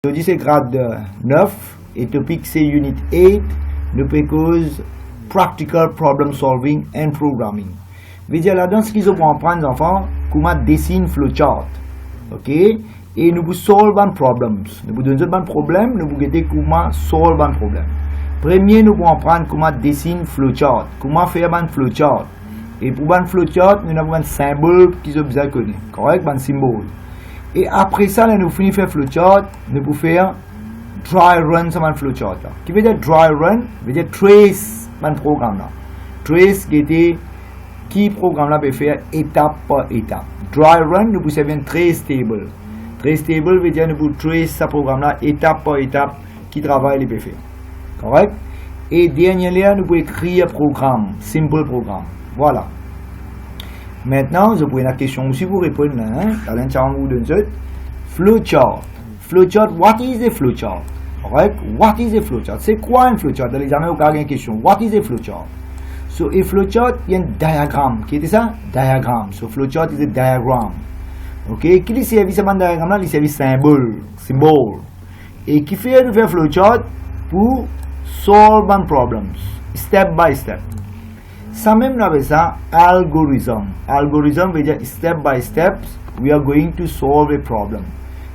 Aujourd'hui c'est grade 9 et topic c'est unit 8, nous cause practical problem solving and programming. Veut dire là-dedans ce qu'ils vont apprendre les enfants, comment dessiner flowchart. OK? Et nous vous solve un problem. Nous vous donnons un problème, nous vous guetter comment solve un problème. Premier nous allons apprendre comment dessiner flowchart, comment faire un flowchart. Et pour un flowchart, nous avons un symbole qui est besoin de connaître. Correct? Un symbole. Et après ça, là, nous finissons faire flowchart, nous pouvons faire dry run sur un flowchart. Qui veut dire dry run? Veut dire trace un programme là. Trace qui programme là peut faire étape par étape. Dry run, nous pouvons faire un trace table. Trace table veut dire nous pouvons trace ce programme là étape par étape qui travaille les peut faire. Correct? Et dernier là, nous pouvons écrire un programme, simple programme. Voilà. Maintenant, je pose la question aussi pour répondre. Flowchart. Flowchart, what is a flowchart? Alright? What is a flowchart? C'est quoi un flowchart? Dans l'examen, vous avez une question. What is a flowchart? So, a flowchart, il y a un diagramme. Qui est ça? Diagramme. So, flowchart is a diagram. Ok? Qui lui servi ce diagramme là? Il servi symbole. Et qui fait de faire flowchart pour solve un problem. Step by step. Ça même nous appelle ça algorithm. Algorithm veut dire step by step, we are going to solve a problem.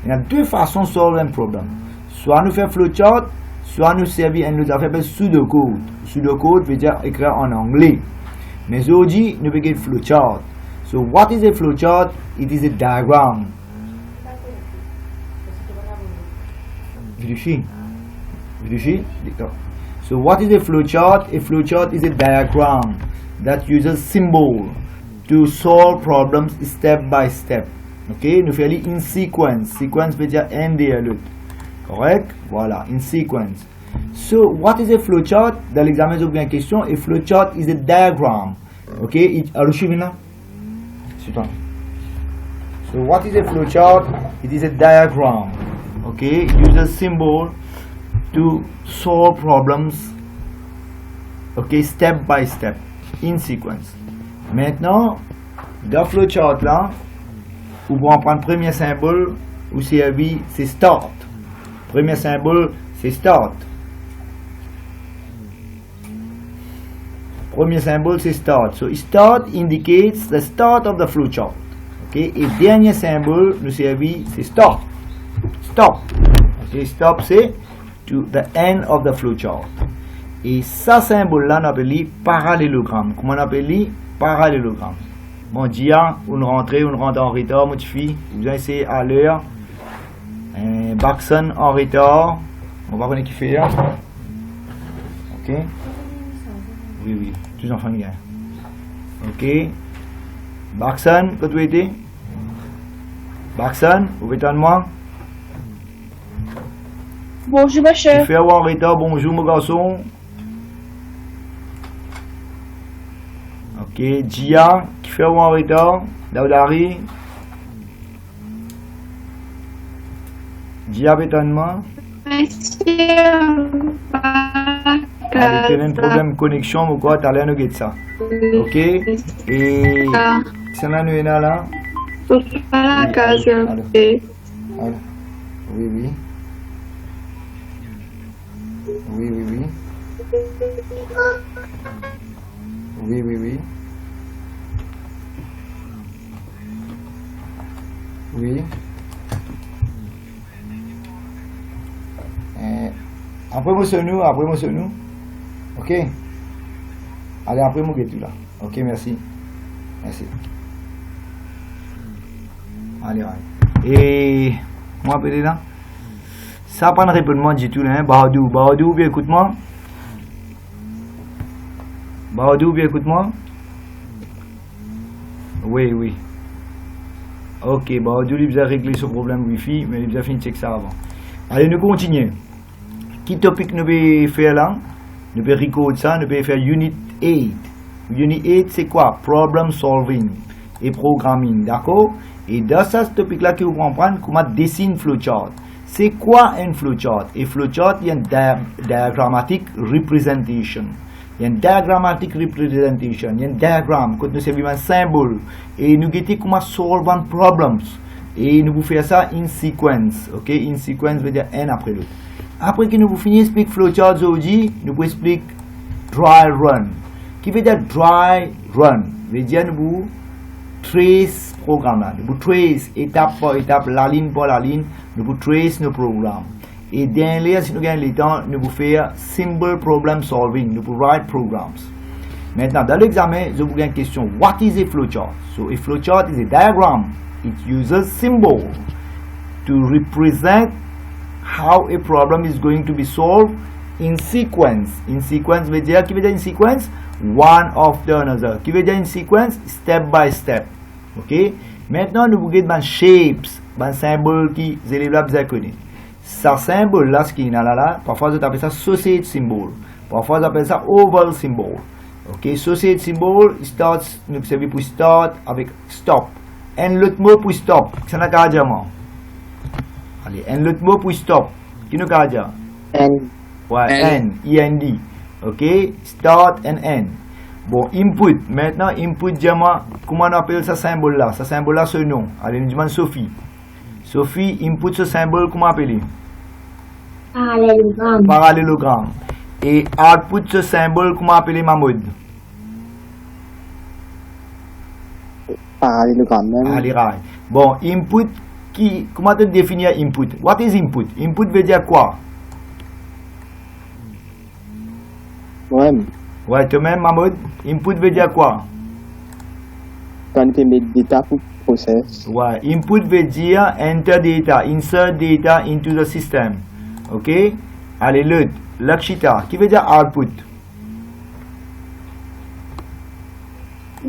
Il y a deux façons de solve un problème. Soit nous faire flowchart, soit nous servir nous faire pseudocode. Pseudocode veut dire écrire en anglais. Mais aujourd'hui, nous faisons flowchart. So what is a flowchart? It is a diagram. Vérifie. So what is a flowchart? A flowchart is a diagram that uses symbol to solve problems step by step. Okay, nous faisons in sequence. Sequence veut dire un derrière l'autre. Correct? Voilà, in sequence. So what is a flowchart? Dans l'examen, j'ai bien question. A flowchart is a diagram. Okay, so what is a flowchart? It is a diagram. Okay, it uses symbol to solve problems, okay, step by step, in sequence. Maintenant, dans le flowchart là, vous pouvez prendre le premier symbole, ou c'est start. Premier symbole, c'est start. Premier symbole, c'est start. So, start indicates the start of the flowchart. Okay, et dernier symbole, nous servi, c'est stop. Stop. Okay, stop, c'est to the end of the flowchart. Et ça symbole là on appelle parallélogramme. Comment on appelle parallélogramme? Bon, dia, on rentre en retard, mon petit fille. Vous allez essayer à l'heure. Baxon en retard. On va voir qui fait là. Ok. Oui. Tous en famille. Ok. Baxon, quand tu étais? Baxon, vous pouvez attendre moi? Bonjour ma chère. Tu fais en retard, bonjour mon garçon. Ok, Gia, qui fait en retard, Daudari. Gia, bétonnement. Avec un problème de connexion, ou quoi, t'as l'air de ça. Ok, et c'est là, nous est là. À la case. Oui. Après moi sur nous. Ok. Allez, après moi tout là. Ok, merci. Allez. Et moi appelé là. Ça pas de répondement du tout là, hein. Bahadou, bien écoute-moi. Oui. Ok, Bahadou, il a réglé ce problème Wi-Fi, mais il a fini de checker ça avant. Allez, nous continuons. Qui topic nous peut faire là? Nous peut recorder ça, nous peut faire Unit 8. Unit 8, c'est quoi? Problem solving et programming, d'accord? Et dans ce topic là, vous comprenez comment dessiner flowchart. C'est quoi un flowchart? Et flowchart, il y a une diagrammatic representation. Il y a une diagrammatic representation, il y a un diagramme, quand nous servons un symbole, et nous guettons comment solve un problem. Et nous vous faire ça in sequence. Ok, in sequence veut dire un après l'autre. Après que nous vous finissons expliquer flowchart aujourd'hui, nous vous expliquer dry run. Qui veut dire dry run? Veut dire nous vous trace programme là. Nous vous trace étape par étape, la ligne par la ligne, nous vous trace nos programmes. Et dernier, si nous gagnons le temps, nous vous faire simple problem solving, nous vous write programs. Maintenant, dans l'examen, je vous gagne une question. What is a flowchart? So a flowchart is a diagram. It uses symbol to represent how a problem is going to be solved in sequence. In sequence veut dire, qui veut dire in sequence? One after another. Qui veut dire in sequence? Step by step. Ok? Maintenant, nous vous guidons dans shapes, dans symboles qui les élèves là besoin connaître. Ça symbole là, ce qui est là, parfois on appelle ça sausage symbol. Parfois on appelle ça oval symbol. Ok? Sausage symbol, starts, nous servons pour start avec stop. Un autre mot pour stop. Ça n'a qu'à dire moi. Allez, un autre mot pour stop. Qui nous qu'à dire? N. Ouais, N. I-N-D. Ok? Start and end. Bon, input. Maintenant, input, dis-moi, comment on appelle ce symbole là? Ce symbole là, ce nom. Allez, nous demande Sophie. Sophie, input ce symbole, comment appeler? Parallélogramme. Parallélogramme. Et output ce symbole, comment appeler Mahmoud? Parallélogramme même. Allez, right. Bon, input, comment tu définir input? What is input? Input veut dire quoi? Moi-même. Ouais, toi-même, Mahmoud, input veut dire quoi? Quand tu mets data pour process. Ouais, input veut dire enter data, insert data into the system. Ok? Allez, l'autre, Lakshita, qui veut dire output?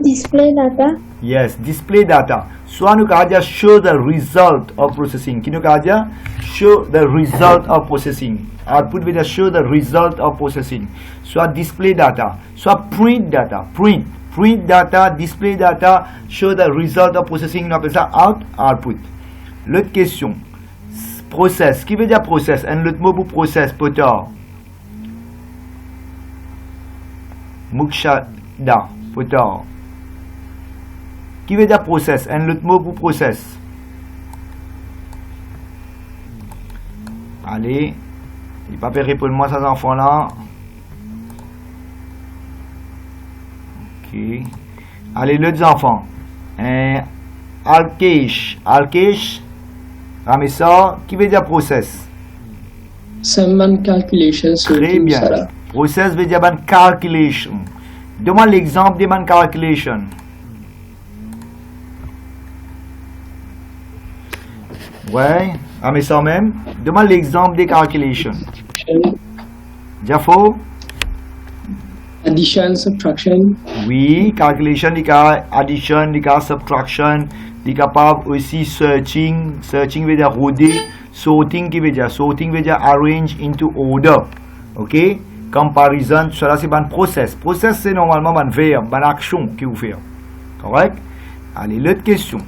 Display data. Yes, display data. Soit nous allons dire show the result of processing. Qui nous allons dire show the result of processing. Output veut dire show the result of processing. Soit display data, soit print data. Print data, display data, show the result of processing. Nous appelons ça output. L'autre question. Process. Qui veut dire process? Un autre mot pour process, Potter. Mukshada, Potter. Qui veut dire process? Un autre mot pour process. Allez. Il n'est pas fait répondre moi ces enfants-là. Ok. Allez, les enfants. Alkesh. Alkesh. Ramessa. Qui veut dire process? Some calculations. Très bien. Process veut dire calculation. Donne-moi l'exemple de calculation. Ouais, mais ça même. Demande l'exemple des calculations. Jafo? Addition, subtraction. Oui, calculation, il y a addition, il y a subtraction, il est capable aussi searching. Searching veut dire rôder. Sorting qui veut dire arrange into order. Ok? Comparison, cela c'est un process. Process c'est normalement un verbe, une action que vous faites. Correct? Allez, l'autre question.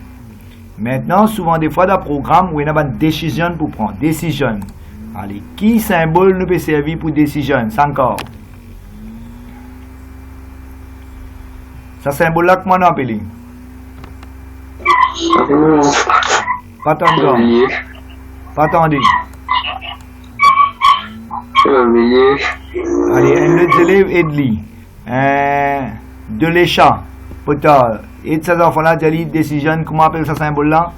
Maintenant, souvent des fois dans le programme, où il y a une décision pour prendre. Décision. Allez, qui symbole nous peut servir pour décision? C'est encore. Ce symbole-là, comment on appelle? Pas attendre. Pas attendre. Allez, un autre élève, Edli. De l'échat. Peut-être. Et ces enfants-là, j'ai dit décision, comment appelle ce symbole-là?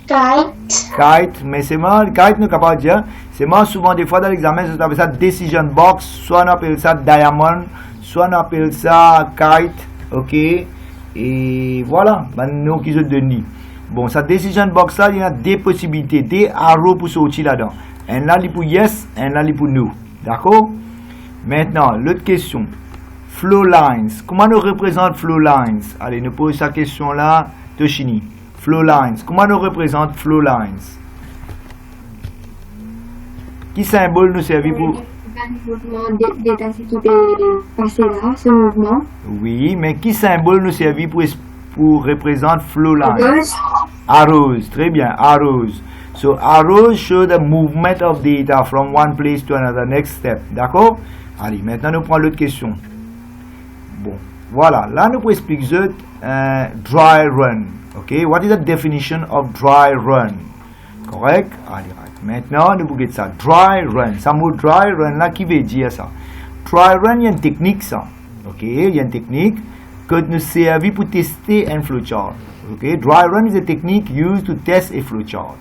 Kite. Kite, mais c'est moi, kite, nous capable de dire. C'est moi, souvent, des fois, dans l'examen, on appelle ça decision box, soit on appelle ça diamond, soit on appelle ça kite, ok? Et voilà, nous qui sommes devenus. Bon, ça decision box là, il y a deux possibilités, des arrows pour sortir là-dedans. Un là, il pour yes, un là, il pour no. D'accord? Maintenant, l'autre question. Flow lines. Comment nous représente flow lines? Allez, nous posons cette question-là, Toshini. Flow lines. Comment nous représente flow lines? Qui symbole nous servit pour... Data qui peut passer là, ce mouvement. Oui, mais qui symbole nous servit pour représenter flow lines? Arrows. Très bien, arrows. So, arrows show the movement of data from one place to another, next step. D'accord? Allez, maintenant nous prenons l'autre question. Bon, Voilà, là nous pouvons expliquer dry run. Ok, what is the definition of dry run? Correct? Allez, maintenant nous pouvons ça. Dry run. Ça mot dry run là qui veut dire ça? Dry run, il y a une technique ça. Ok, il y a une technique que nous servons pour tester un flowchart. Ok, dry run is a technique used to test a flowchart.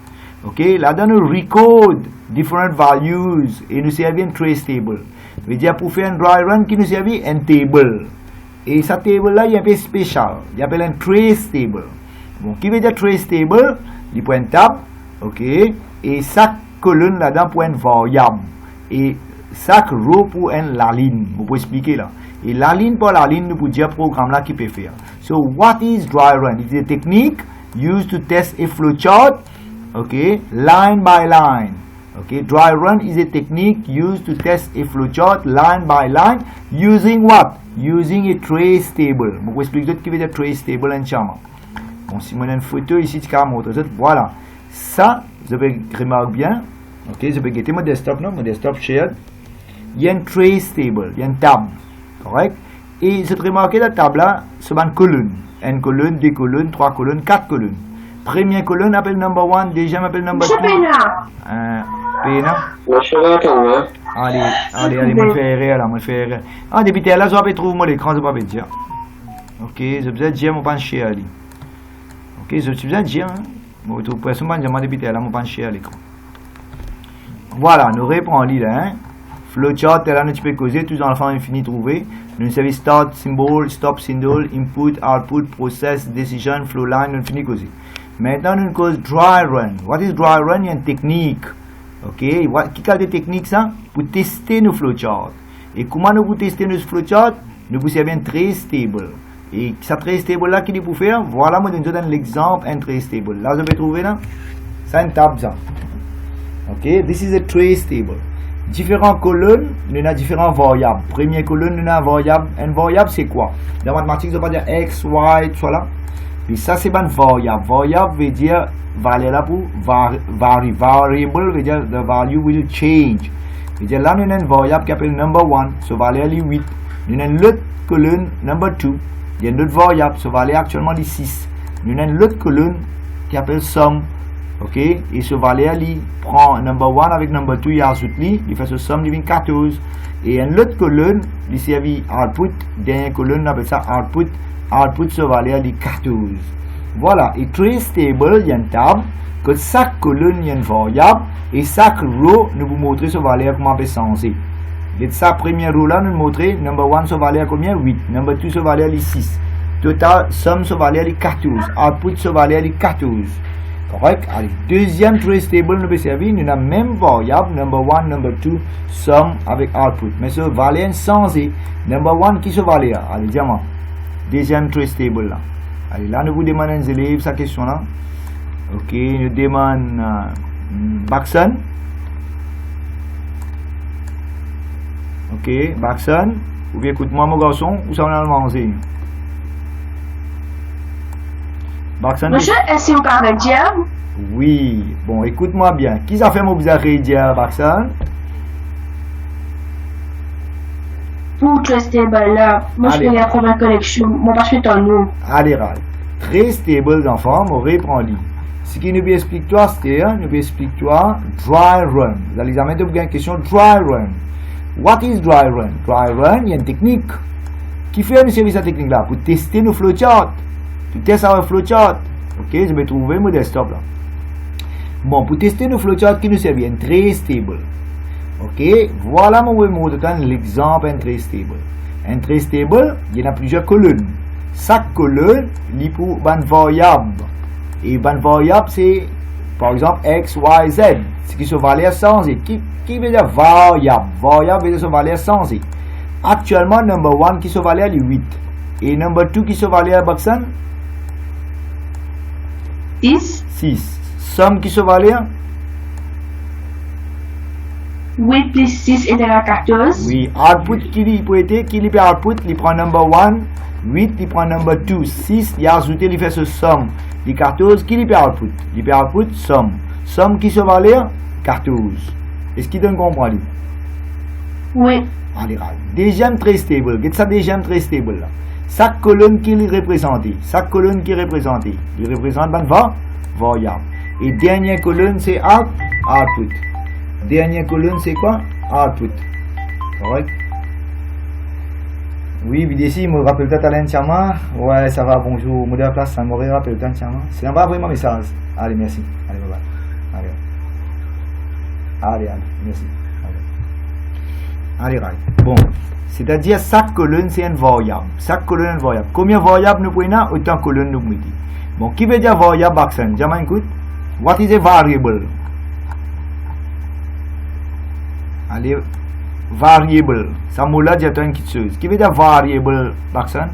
Ok, là-dedans nous record different values et nous servons un trace table. Veut dire pour faire un dry run qui nous servait un table. Et cette table là, il y a un peu spécial. Il appelle un trace table. Bon, qui veut dire trace table? Il prend une table, ok, et chaque colonne là-dedans pour une variable. Et chaque row pour la ligne. Vous pouvez expliquer là. Et la ligne par la ligne, nous pouvons dire programme là qui peut faire. So, what is dry run? It is a technique used to test a flowchart, okay, line by line. Okay, dry run is a technique used to test a flowchart line by line using what? Using a trace table. Je vais expliquer ce qui veut dire trace table en chambre. Bon, si on a une photo ici, tu peux montrer ça. Voilà. Ça, je vais remarquer bien. Ok, je vais guetter mon desktop, non? Mon desktop shared. Il y a une trace table, il y a une table. Correct? Et je remarque la table là, c'est une colonne. Une colonne, deux colonnes, trois colonnes, quatre colonnes. Première colonne appelle number 1, deuxième appelle number 2. Pena. Allez, me fais erreur là, me fais erreur. Ah, depuis là, je vais trouver mon écran, je vais pas dire. Ok, je vais dire mon pencher à lui. Ok, je vais dire, hein. Bon, tout personne va dire, moi depuis là, mon pencher à l'écran. Voilà, nous répondons là, hein. Flowchart, là, nous peux causer, tous les enfants infinis trouver. Nous savons start symbol, stop symbol, input, output, process, decision, flow line, nous finissons causer. Maintenant, nous cause dry run. What is dry run? Il y a une technique. Ok, qui a des techniques ça? Pour tester nos flowcharts. Et comment nous pouvons tester nos flowcharts? Nous pouvons servir un trace table. Et cette trace table là, qui est pour faire? Voilà, moi, je vous donne l'exemple, un trace table. Là, vous avez trouvé là? C'est une table ça. Ok, this is a trace table. Différentes colonnes, nous avons différentes variables. Première colonne, nous avons variable. Une variable, c'est quoi? Dans la mathématique, ça veut dire X, Y, tout ça là. Et ça, c'est une variable. Variable veut dire valeur là pour vary. Variable veut dire the value will change. Veut dire là, nous avons une variable qui s'appelle number 1, so valeur est 8. Nous avons l'autre colonne, number 2. Il y a une autre variable, so valeur actuellement est 6. Nous avons l'autre colonne qui s'appelle sum. Ok, et ce valeur il prend number 1 avec number 2, il ajoute il fait ce somme, il devient 14. Et une autre colonne, il servi output, dernière colonne, on appelle ça output. Output ce valeur il 14. Voilà, et trace table, il y a une table, que chaque colonne il y a une variable, et chaque row, nous vous montrer ce valeur comment on peut changer. Et sa première row là, nous montrer number 1 ce valeur combien? 8. Number 2 ce valeur il 6. Total, somme ce valeur il 14. Output ce valeur il 14. Correct? Allez, deuxième trace table nous peut servir, nous avons même variable, number 1, number 2, sum avec output. Mais ce valeur changé. Number 1 qui se valeur? Allez, diamant. Deuxième trace table là. Allez, là nous vous demandons aux élèves sa question là. Ok, nous demandons Baxon. Ok, Baxon. Vous pouvez écouter moi mon garçon, ou ça on a le manger? Baxon. Monsieur, est-ce que vous parlez de Dieu? Oui, bon, écoute-moi bien. Qui a fait mon bizarre dire, Baxon? Pour trace table là, moi je vais prendre ma collection, moi parce que t'en nous. Allez, râle. Trace table d'enfants, on reprend-lui. Ce qui nous explique-toi, c'est, nous explique-toi dry run. Dans l'examen, tu as une question dry run. What is dry run? Dry run, il y a une technique. Qui fait nous servir cette technique-là? Pour tester nos flowcharts. Tu testes our flowchart. Ok, je vais trouver mon desktop là. Bon, pour tester nos flowcharts qui nous servent, un trace table. Ok, voilà mon montrer l'exemple un trace table. Un trace table, il y en a plusieurs colonnes. Chaque colonne, il pour une variable. Et une variable, c'est par exemple X, Y, Z. Ce qui se valeur changée. Qui veut dire variable? Variable veut dire se valeur changée. Actuellement, number 1 qui se valeur est 8. Et number 2 qui se valeur à Baxan? 6. Somme qui se valeur? 8 plus 6 égale à 14. Oui, output qui peut être, qui peut output, il prend number 1, 8, il prend number 2, 6, il a ajouté, il fait ce somme. Il 14, qui peut output? Il peut output, somme. Somme qui se valeur? 14. Est-ce qu'il donne comprendre? Oui. Allez, deuxième trace table, qu'est-ce que ça deuxième trace table là? chaque colonne qui est représentée, chaque colonne qui est représentée, il représente une variable. Et dernière colonne, c'est output. Dernière colonne, c'est quoi? Output. Correct? Oui, ici, je me rappelle peut-être Alain Tchama. Ouais, ça va, bonjour. Modèle place, ça me rappelle Alain Tchama. C'est un pas vraiment message. Allez, merci. Allez, bye bye. Allez, merci. Allez, right. Bon, c'est-à-dire chaque colonne, c'est une variable. Chaque colonne est une variable. Combien de variables nous prenons, autant de colonnes nous mettons. Bon, qui veut dire variable, accent? Jamais écoute. What is a variable? Allez, variable. Ça m'a là, j'ai une petite chose. Qui veut dire variable, accent?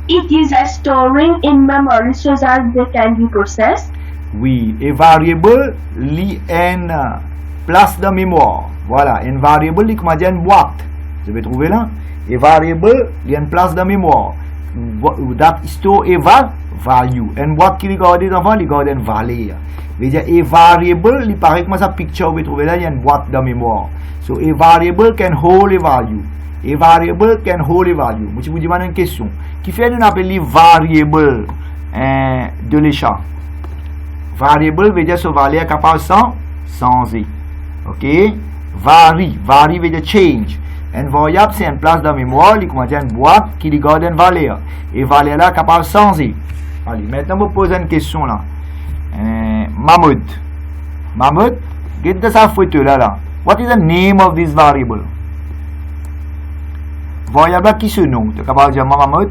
It is a storing in memory so that they can be processed. Oui, et variable, li une place de mémoire. Voilà, une variable, li comment dire une boîte. Vous avez trouvé là? Et variable, li une place de mémoire. That store a value. Une boîte qui regarde devant, li regarde une valeur. Veut dire, a variable, li paraît comme ça picture, vous trouvez là, il y a une boîte de mémoire. So, a variable can hold a value. A variable can hold a value. Je vous demande une question. Qui fait nous appeler variable de l'échat? Variable veut dire ce valeur capable sans changer. Ok? Vary veut dire change. Une variable, c'est une place de mémoire, il contient une boîte qui regarde une valeur. Et valeur là capable de changer. Allez, maintenant, je vous pose une question là. Mahmoud, get de sa photo là. What is the name of this variable? Variable qui se nomme? Tu es capable de dire Mahmoud?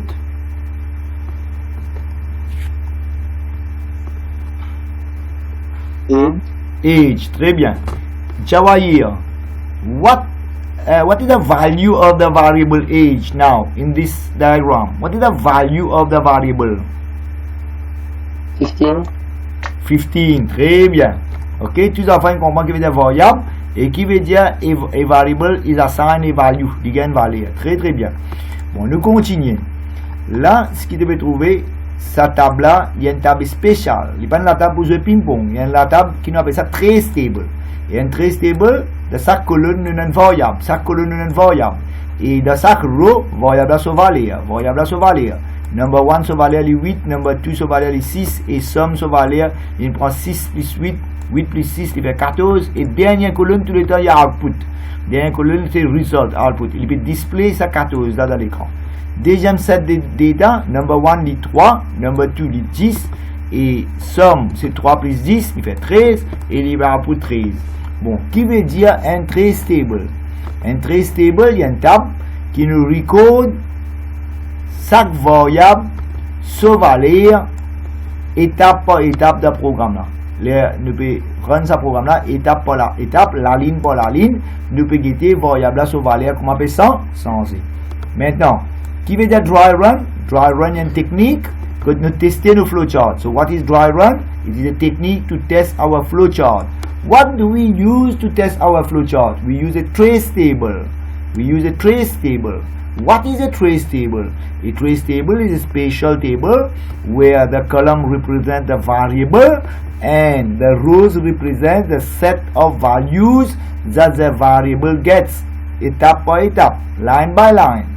Age, très bien. Jawahir, what is the value of the variable age now in this diagram? What is the value of the variable? 15. 15, très bien. Ok, tous les enfants comprennent qui veut dire variable et qui veut dire a variable is assigned a value, il gagne une valeur. Très très bien. Bon, nous continuons. Là, ce qui devait trouver, sa table là, il y a une table spéciale. Il n'y a pas une table pour jouer ping-pong. Il y a une table qui nous appelle ça très stable. Il y a une très stable, de chaque colonne, il y a une variable. Chaque colonne, il y a une variable. Et dans chaque row, variable sur valeur. Variable sur valeur. Number 1 sur valeur, 8. Number 2 sur valeur, 6. Et somme sur valeur, il prend 6 plus 8. 8 plus 6, il fait 14. Et dernière colonne, tout le temps, il y a output. Dernière colonne, c'est result, output. Il peut display ça 14 là dans l'écran. Deuxième set de data, number 1 dit 3, number 2 dit 10, et somme c'est 3 plus 10, il fait 13, et il va pour 13. Bon, qui veut dire un très stable? Un très stable, il y a une table qui nous record chaque variable, sa valeur, étape par étape de programme là. Nous pouvons run ce programme là, étape par la étape, la ligne par la ligne, nous pouvons guetter variable là, sa valeur, comment on appelle ça? Changer. Maintenant, qui veut dire dry run? Dry run est une technique que nous testons nos flowcharts. So what is dry run? It is a technique to test our flowchart. What do we use to test our flowchart? We use a trace table. We use a trace table. What is a trace table? A trace table is a spatial table where the column represents the variable and the rows represent the set of values that the variable gets. Étape par étape, line by line.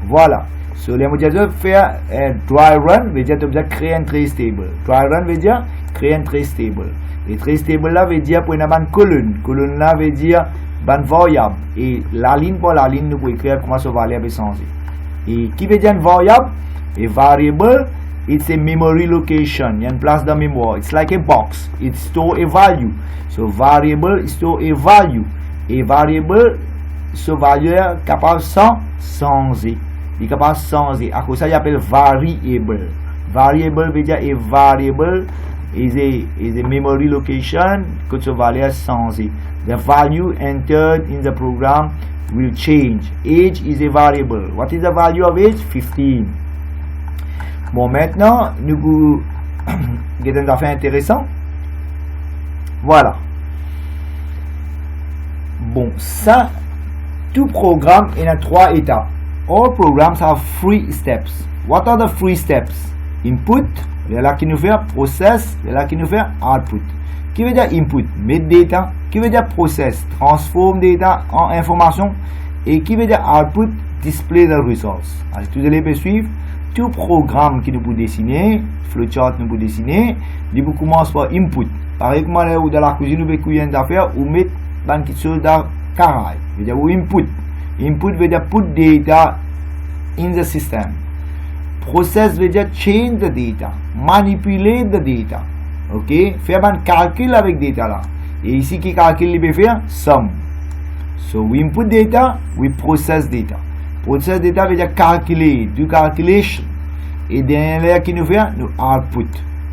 Voilà. So, les mots faire dry run veut dire que créer un trace table. Dry run veut dire créer un trace table. Et trace table là veut dire pour une colonne. Colonne là veut dire une variable. Et la ligne pour la ligne, nous pouvons écrire comment ce variable peut changer. Et qui veut dire une variable? A variable, it's a memory location. Il y a une place de mémoire. It's like a box. It store a value. So, variable store a value. Et variable, ce valeur capable sans changer. Il est capable de changer. À cause de ça, il appelle variable. Variable veut dire a variable is a memory location que ce valeur changer. The value entered in the program will change. Age is a variable. What is the value of age? 15. Bon, maintenant, nous avons une affaire intéressante. Voilà. Bon, ça, tout programme est dans 3 étapes. All programs have 3 steps. What are the 3 steps? Input, c'est là qui nous fait process, c'est là qui nous fait output. Qui veut dire input? Mettre data. Qui veut dire process? Transforme data en information. Et qui veut dire output, display the results. Allez, vous allez me suivre. Tout programme qui nous peut dessiner, flowchart nous peut dessiner, il peut commencer par input. Par exemple, là où dans la cuisine, nous pouvons une affaire ou mettre quelque chose dans le carré. Veut dire input. Input veut dire put data in the system. Process veut dire change the data, manipulate the data. Ok, faire un calcul avec data là. Et ici, qui calcul il peut faire? Sum. So we input data, we process data. Process data veut dire calculer, do calculation. Et derrière qui nous fait, nous output.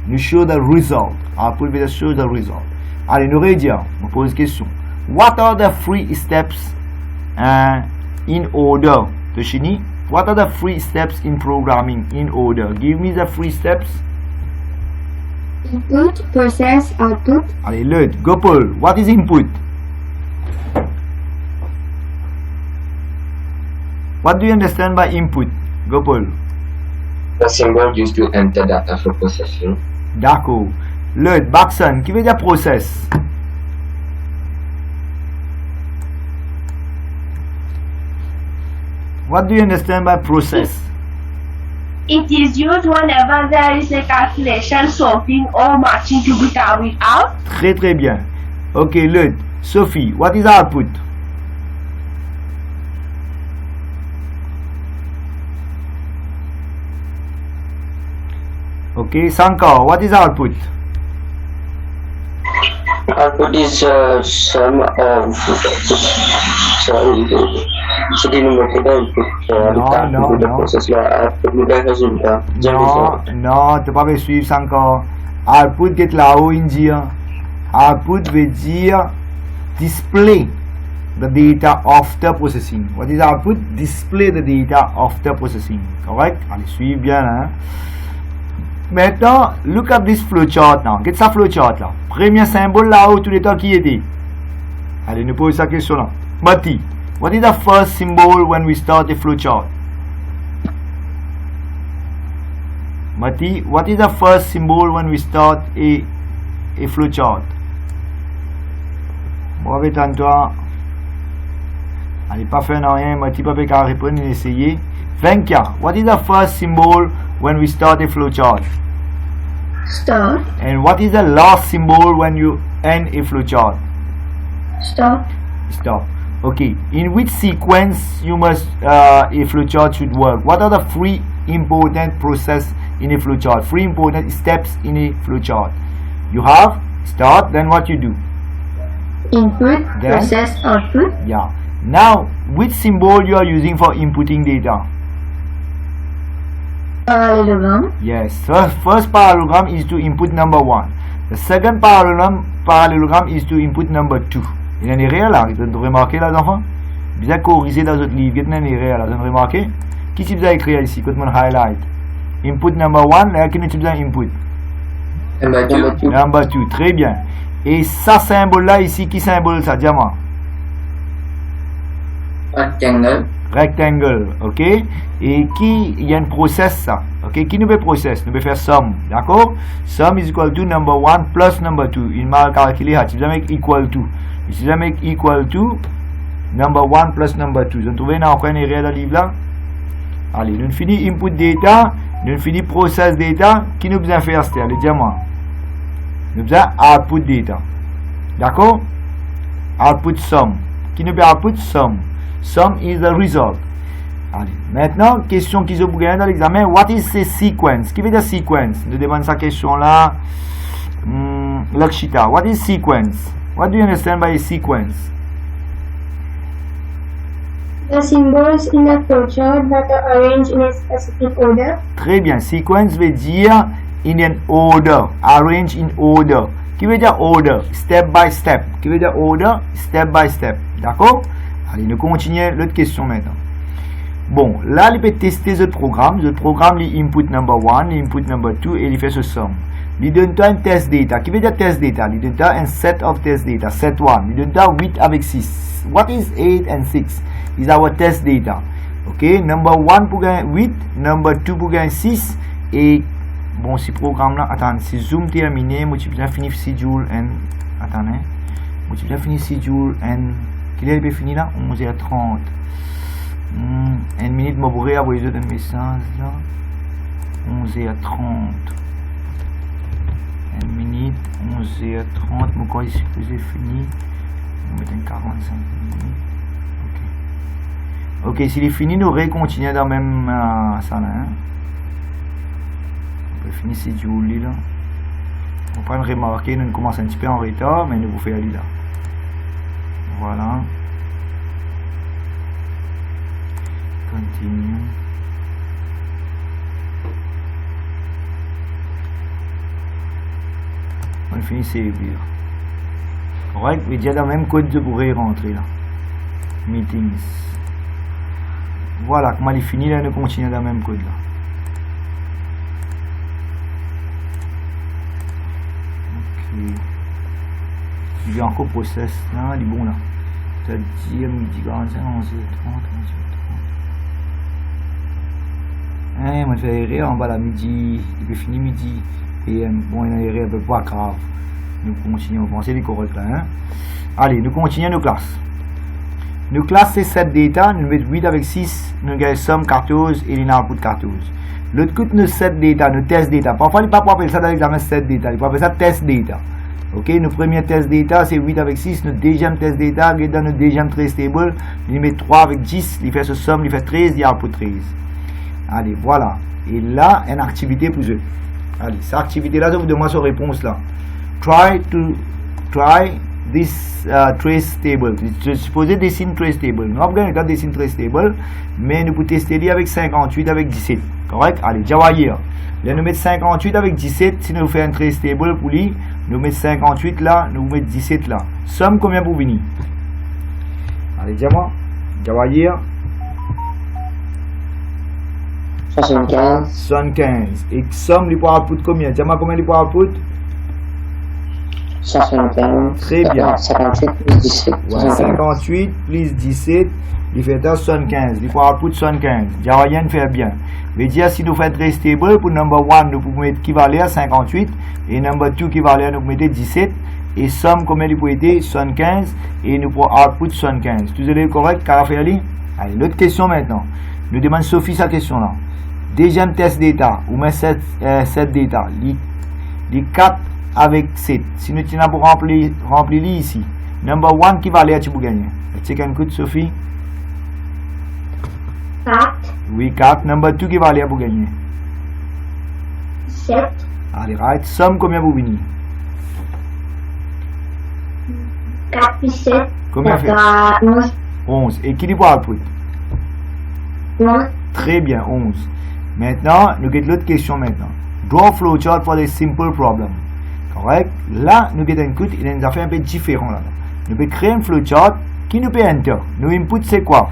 Nous show the result. Output veut dire show the result. Allez, nous redirons. On pose une question. What are the 3 steps in order? Toshini, what are the 3 steps in programming in order? Give me the 3 steps. Input, process, output. Allez, learn. Gopal, what is input? What do you understand by input? Gopal. The symbol used to enter data for processing. D'accord. Learn. Baxon, qui veut dire process? What do you understand by process? It is used whenever there is a calculation, solving or matching to be carried out. Très très bien. Ok, learn. Sophie, what is output? Okay, Sankar, what is output? Output is sum of so the numerical input to the process output Non, tu pas suivre Sankar. Output get là-haut in dire. Output veut dire display the data after processing. What is output? Display the data after processing. Correct? Allez, suivez bien hein. Maintenant, look at this flowchart now. Get ça flowchart là. Premier symbole là-haut tout le temps qui était. Allez, nous posons cette question là. Mati, what is the first symbol when we start a flowchart? Mati, what is the first symbol when we start a flowchart? Bravo toi. Allez, pas faire rien. Mati, pas faire répondre, essayer. Venka, what is the first symbol when we start a flowchart? Start. And what is the last symbol when you end a flowchart? Stop. Stop. Okay. In which sequence you must a flowchart should work? What are the 3 important process in a flowchart? 3 important steps in a flowchart. You have start. Then what you do? Input, Then? process, output. Yeah. Now, which symbol you are using for inputting data? Parallelogram. Yes, first parallelogram is to input number 1. The second parallelogram is to input number 2. Il y a une erreur là, vous avez remarqué là, enfants? Bien corrigé dans votre livre, il y a une erreur là, vous avez remarqué? Qui tu as écrit ici, quand on highlight? Input number 1, là, qui tu as input? Number 2, très bien. Et ça symbole là ici, qui symbole ça, diamant? rectangle. Rectangle, ok? Et qui, il y a un process ça, ok? Qui nous fait process? Nous peut faire sum, d'accord? Sum is equal to number 1 plus number 2. Il m'a calculé, tu dois mettre equal to. Tu dois mettre equal to number 1 plus number 2. Vous avez trouvé encore une erreur dans le livre là? Allez, nous finissons input data, nous finissons process data. Qui nous besoin faire c'est le diamant? Nous besoin output data. D'accord? Output sum. Qui nous fait output sum? Sum is the result. Allez, maintenant, question qu'ils ont gagné dans l'examen. What is a sequence? Qui veut dire sequence? Nous demandons cette question là. Lakshita, what is sequence? What do you understand by a sequence? The symbols in the flowchart that are arranged in a specific order. Très bien. Sequence veut dire in an order. Arrange in order. Qui veut dire order? Step by step. Qui veut dire order? Step by step. D'accord? Allez, nous continuons l'autre question maintenant. Bon, là, il peut tester ce programme. Ce programme, l'input number 1, l'input number 2, et il fait ce sum. Il donne un test data. Qui veut dire test data? Il donne un set of test data. Set 1. Il donne 8 avec 6. What is 8 and 6? Is our test data. Ok, number 1 pour gagner 8, number 2 pour gagner 6. Et bon, ce programme-là, attendez, si zoom terminé, moi, tu peux finir schedule and. Attendez, moi, tu peux finir schedule and. Quelle heure il peut finir là? 11h30. Une minute, je pourrais envoyer un message là. 11h30. Une minute, 11h30. Je crois que c'est fini. On va mettre 45 minutes. Ok, s'il est fini, nous continuons dans le même ça là. Hein? On peut finir ces jours là. On peut remarquer, nous commençons un petit peu en retard, mais nous vous faisons aller là. Voilà. Continue. On finit sévir. Correct, mais déjà dans le même code je pourrais rentrer là. Meetings. Voilà, comment il est fini là, nous continuons dans le même code là. Ok. Il y a encore process là, il est bon là. C'est-à-dire midi 45, 11h30, 11h30. Moi je vais errer en bas là, midi, il peut finir midi. Et bon, il y a erré un peu pas grave. Nous continuons, on pensait les corrects là. Hein? Allez, nous continuons nos classes. Nos classes c'est 7 data, nous mettons 8 avec 6, nous gagnons somme 14 et l'input 14. L'autre côté, nos 7 data, nos test data. Parfois, il ne peut pas appeler ça dans l'examen 7 data, il peut appeler ça test data. Ok, notre premier test data c'est 8 avec 6, notre deuxième test data, dans notre deuxième trace table, il met 3 avec 10, il fait ce somme, il fait 13, il output 13. Allez, voilà. Et là, une activité pour eux. Allez, cette activité-là, je vous demande sa réponse là. Try this trace table. Je suppose dessiner trace table. Nous avons besoin de dessiner trace table, mais nous pouvons tester avec 58 avec 17. Correct? Allez, déjà voyez. Là, nous mettons 58 avec 17. Si nous faisons un trace table pour lui, nous mettons 58 là, nous mettons 17 là. Somme combien pour venir? Allez, déjà voyez. 75. 75. Et somme, il peut output combien? Dis-moi combien il peut output? 75. Très bien. 58 plus 17. Ouais, 58 plus 17, il fait 75. Il faut output 75. Déjà rien fait bien. Mais dire si nous faisons trace table, pour number 1, nous pouvons mettre qui valait à 58. Et number 2 qui valait à nous mettre 17. Et somme, combien il peut être? 75. Et nous pouvons output 75. Tout est correct, Caraféali? Allez, l'autre question maintenant. Nous demande Sophie sa question là. Deuxième test data, ou met 7 data, les 4 avec 7. Si nous tenons pour remplir ici, number 1 qui va aller à tu pour gagner. Check un coup de Sophie. 4, Oui, 4. Number 2 qui va aller pour gagner. 7, Allez, right. Somme combien vous venez? 4 plus 7, Combien fait? 11, 11. Et qui dit pour output? 11, Très bien, 11. Maintenant, nous avons l'autre question maintenant. Draw flowchart for a simple problem. Correct? Là, nous avons une coute, il y a une affaire un peu différente là. Nous pouvons créer un flowchart qui nous peut enter. Nous input c'est quoi?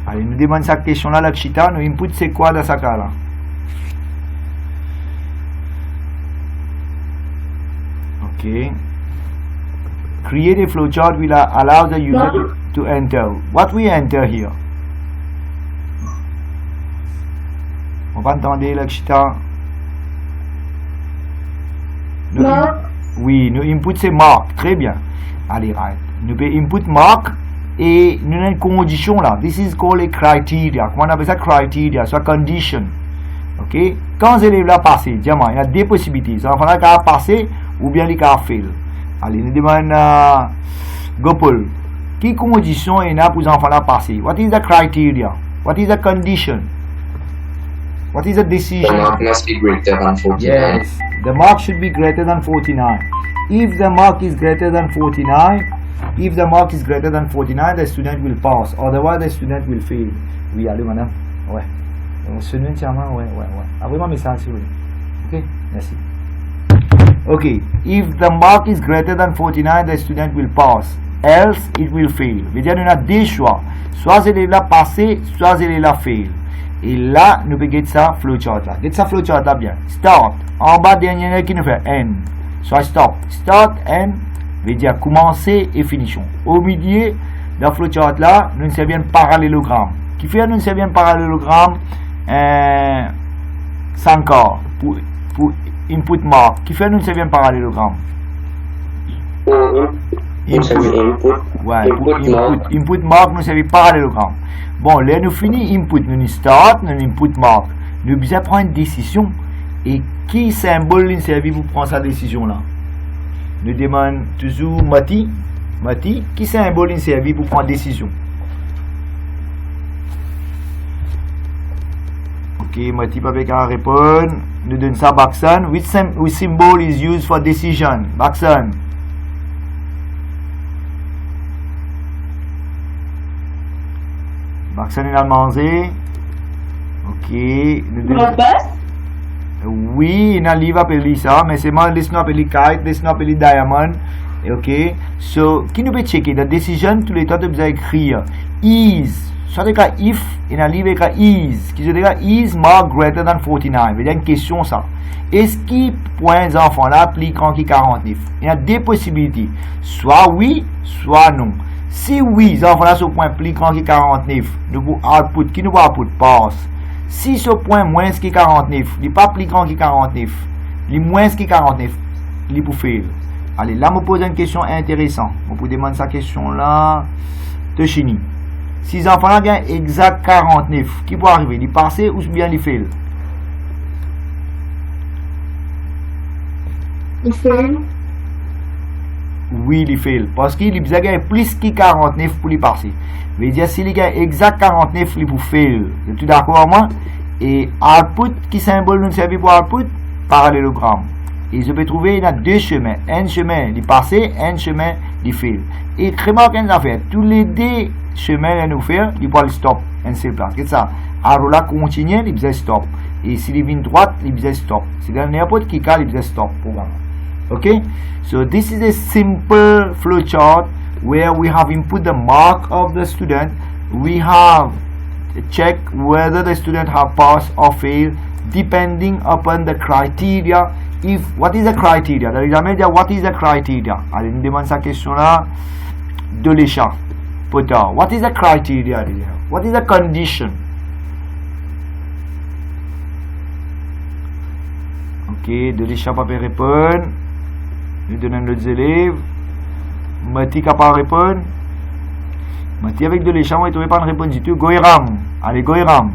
Allez, nous demandons cette question là, la chita, nous input c'est quoi dans ce cas là? Ok. Create a flowchart will allow the user to enter. What we enter here? On va entendre l'Akshita. Mark. Oui, nous input c'est mark. Très bien. Allez, right. Nous pouvons input mark et nous avons une condition là. This is called a criteria. Comment on appelle ça criteria? Soit condition. Ok? Quand les élèves là passent, diamant, il y a deux possibilités. Les enfants là qui ont passé ou bien les qui ont fail. Allez, nous demandons Gopal. Quelle condition est là pour les enfants là passer? What is the criteria? What is the condition? What is the decision? The mark must be greater than 49. Yes, the mark should be greater than 49. If the mark is greater than 49, the student will pass. Otherwise, the student will fail. Oui, allez, madame. Ouais. Student, ouais. Avez-vous un message sur lui? Ok, merci. Ok, if the mark is greater than 49, the student will pass. Else, it will fail. Veut dire, nous avons deux choix. Soit c'est là passer, soit c'est là fail. Et là, nous pouvons get ça flowchart là. Get ça flowchart là bien. Start. En bas, dernier qui nous fait N. Soit stop. Start, N, veut dire commencer et finissons. Au milieu, dans le flowchart là, nous servons un parallélogramme. Qui fait nous servons un parallélogramme 5 corps pour input mark. Qui fait nous servons un parallélogramme. nous servir input. Ouais, pour Input mark. input mark nous servait parallélogramme. Bon, là nous finissons input, nous start, nous input mark. Nous besoin prendre une décision. Et qui symbole nous servi pour prendre sa décision là? Nous demandons toujours Mati, qui symbole nous servi pour prendre décision? Ok, Mati pas qu'à répondre. Nous donne ça Baxan. Which symbol is used for decision? Baxan. Baxan il a mangé. Ok. Nous donne... Robust. Oui, il a livre appelé ça, mais c'est moi laisse-nous appeler kite, laisse-nous appeler diamond. Ok. So, qui nous peut checker? La décision, tous les temps, tu besoin écrire is. Soit de cas if, il a livre écrit is. Qui veut dire is mark greater than 49. Il y a une question ça. Est-ce qu'il point les enfants là applique en qui 49? Il y a deux possibilités. Soit oui, soit non. Si oui, les enfants là ce point applique en qui 49, nous pour output, qui nous va output passe. Si ce point moins qui 49, il n'est pas appliqué en qui 49, il est moins qui 49, il est pour faire. Allez, là, je me pose une question intéressante. Je peux demander cette question-là de Chini. Si les enfants là gagnent exact 49, qui peut arriver? Il passe ou bien il fait? Il fait. Oui, il fait. Parce qu'il a gagné plus que 49 pour lui passer. Je veux dire, s'il gagne exact 49, il peut faire. Vous êtes d'accord avec moi? Et output, qui symbole nous servir pour output? Parallélogramme. Et je peux trouver, il y a deux chemins. Un chemin, il passe, un chemin, il fait. Et remarquez une affaire. Tous les deux chemins, nous faire, il peut le stop. Un seul place. C'est ça. Alors là, continue, il peut stop. Et s'il vient droite, il peut stop. C'est dans n'importe qui cas, il peut stop. Okay, so this is a simple flowchart where we have input the mark of the student. We have check whether the student have passed or failed depending upon the criteria. If what is the criteria? L'examen dit what is the criteria. Allez, nous demande sa question là de l'échat. Potard. What is the criteria? What is the condition? Ok, de l'échat pas répondre. Nous donnons nos élèves. Mati n'a pas répondre. Mati avec de l'échange, il ne pas répondre du tout. Goiram. Allez, Goiram.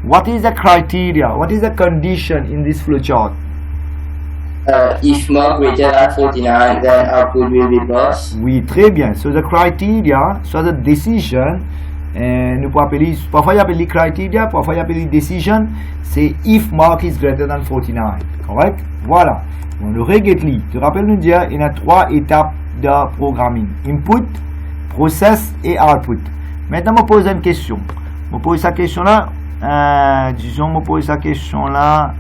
What is the criteria? What is the condition in this flowchart? If mark greater than 49, then output will be plus. Oui, très bien. So the criteria, so the decision, nous pouvons appeler, parfois il appelle criteria, parfois il appelle decision, c'est if mark is greater than 49. Correct? Voilà. On le regarde. Tu rappelles nous dire, il y a trois étapes de programming. Input, process et output. Maintenant, je me pose une question. Je me pose cette question-là. Disons, je me pose cette question-là.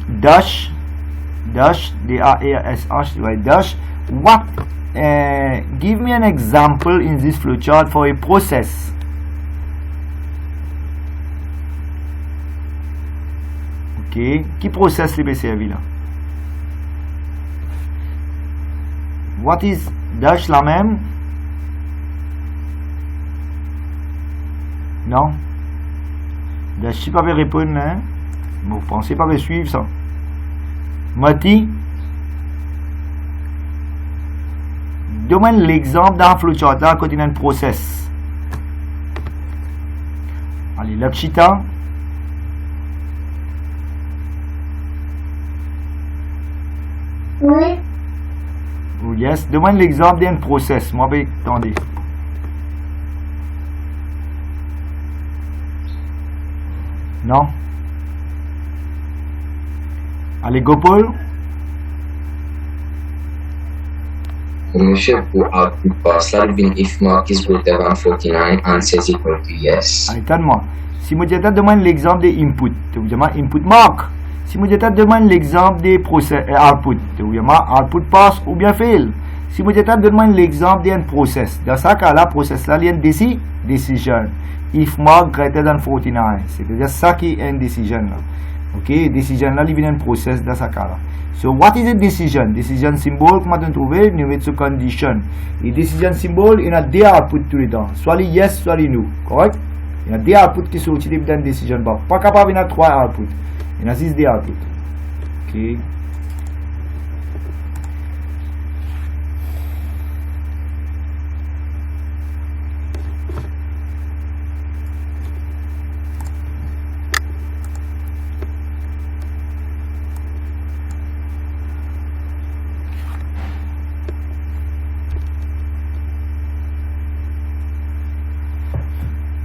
Dash, D-A-S-H, right, dash. What? Give me an example in this flowchart for a process. Ok. Qui process les servi là? What is dash la même? Non? Dash si pas répondre, hein? Vous pensez pas suivre ça? Mati? Donne l'exemple dans le flowchart là, quand il y a un process. Allez, Lakshita. Oui. Oh yes, donne l'exemple d'un process. Moi, ben, attendez. Non? Allez, Gopal. Monsieur, pour output pass, là, if mark is greater than 49, answer is equal to yes. Allez, attends-moi. Si moi, je te demande l'exemple des input, tu vous demande input mark. Si moi, je te demande l'exemple des process, output, tu vous demande output pass ou bien fail. Si moi, je te demande l'exemple d'un process, dans ce cas-là, process là, il y a une decision. If mark greater than 49. C'est-à-dire ça qui est une decision là. Ok, decision là, il vient un process dans ce cas-là. So, what is a decision? Decision symbol, comment on trouve? Nous mettons sur condition. Et decision symbol, il y a des outputs tout le temps. Soit les yes, soit les no. Correct? Il y a des outputs qui sont utilisés dans une decision. Pas capable, il y a 3 outputs. Il y a 6 des outputs. Ok.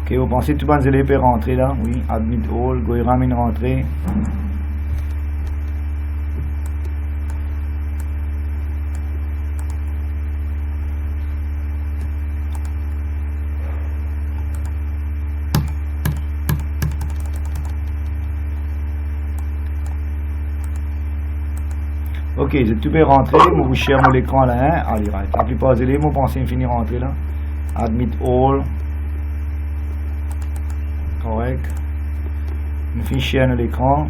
Ok, vous pensez que tout le monde peut rentrer là? Oui, admit all, go ramène rentrer. Ok, je tout peux rentrer, moi vous cherchez mon écran là, hein? Allez, right. La plupart des élèves, vous pensez que finir rentrer là? Admit all. Correct. Une fichier à l'écran.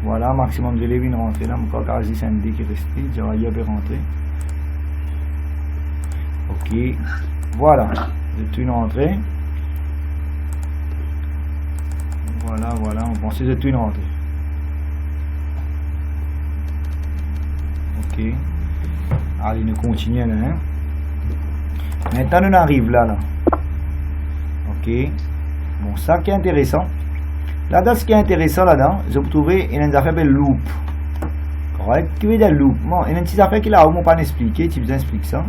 Voilà, maximum d'élèves viennent rentrer là. Mon quasi samedi qui est resté. J'ai peut rentrer. Ok. Voilà. Je tout une rentrée. Voilà, voilà. On pensait de tout une rentrée. Ok. Allez, nous continuons là. Hein? Maintenant, on arrive là. Ok. Bon, ça qui est intéressant. Là-dedans, ce qui est intéressant là-dedans, je peux trouver une affaire appelle loop. Correct? Qui veut dire loop? Bon, il y a une petite affaire qui là où on pas expliquer, tu vous explique ça.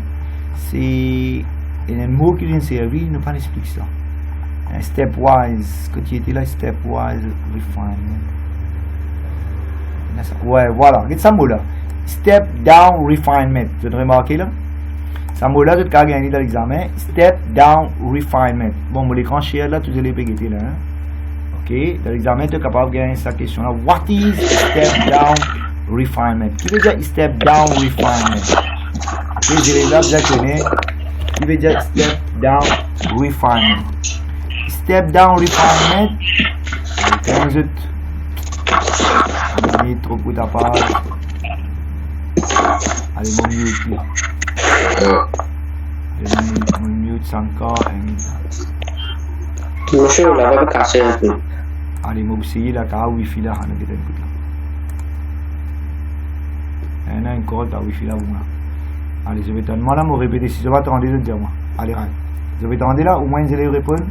C'est un mot qui vient servir, il ne pas explique ça. Un stepwise, que tu étais là, stepwise refinement. Ouais, voilà, regarde ça mot là. Step down refinement. Vous avez remarqué là? Ça mot là, tout cas gagné dans l'examen. Step down refinement. Bon, mon l'écran share là, tout les péguetés là. Hein? Ok, dans l'examen, tu es capable de gagner cette question là. What is step down refinement? Qui veut dire step down refinement? Ok, je l'ai là, déjà connu. Qui veut dire step down refinement? Step down refinement. 15 autres. On a mis trop de ta page. Allez, mon mute. Mon mute sans corps. Monsieur, là, va casser un peu. Allez, mon essayer la carte wifi là. On a dit un un code à wifi là. Allez, je vais te demander à me répéter si je vais attendre de dire moi. Allez, allez. Je vais attendre là, au moins je vais répondre.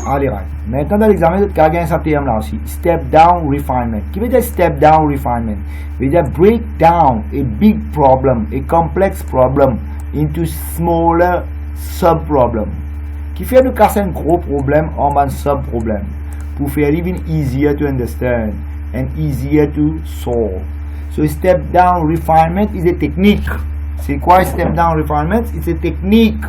Allez, right. Maintenant, dans l'examen, il y a un terme là aussi. Step down refinement. Qui veut dire step down refinement? Veut dire break down a big problem, a complex problem, into smaller sub-problem. Qui fait nous casser un gros problème en un sub-problem. Pour faire even easier to understand and easier to solve. So, step down refinement is a technique. C'est quoi step down refinement? It's a technique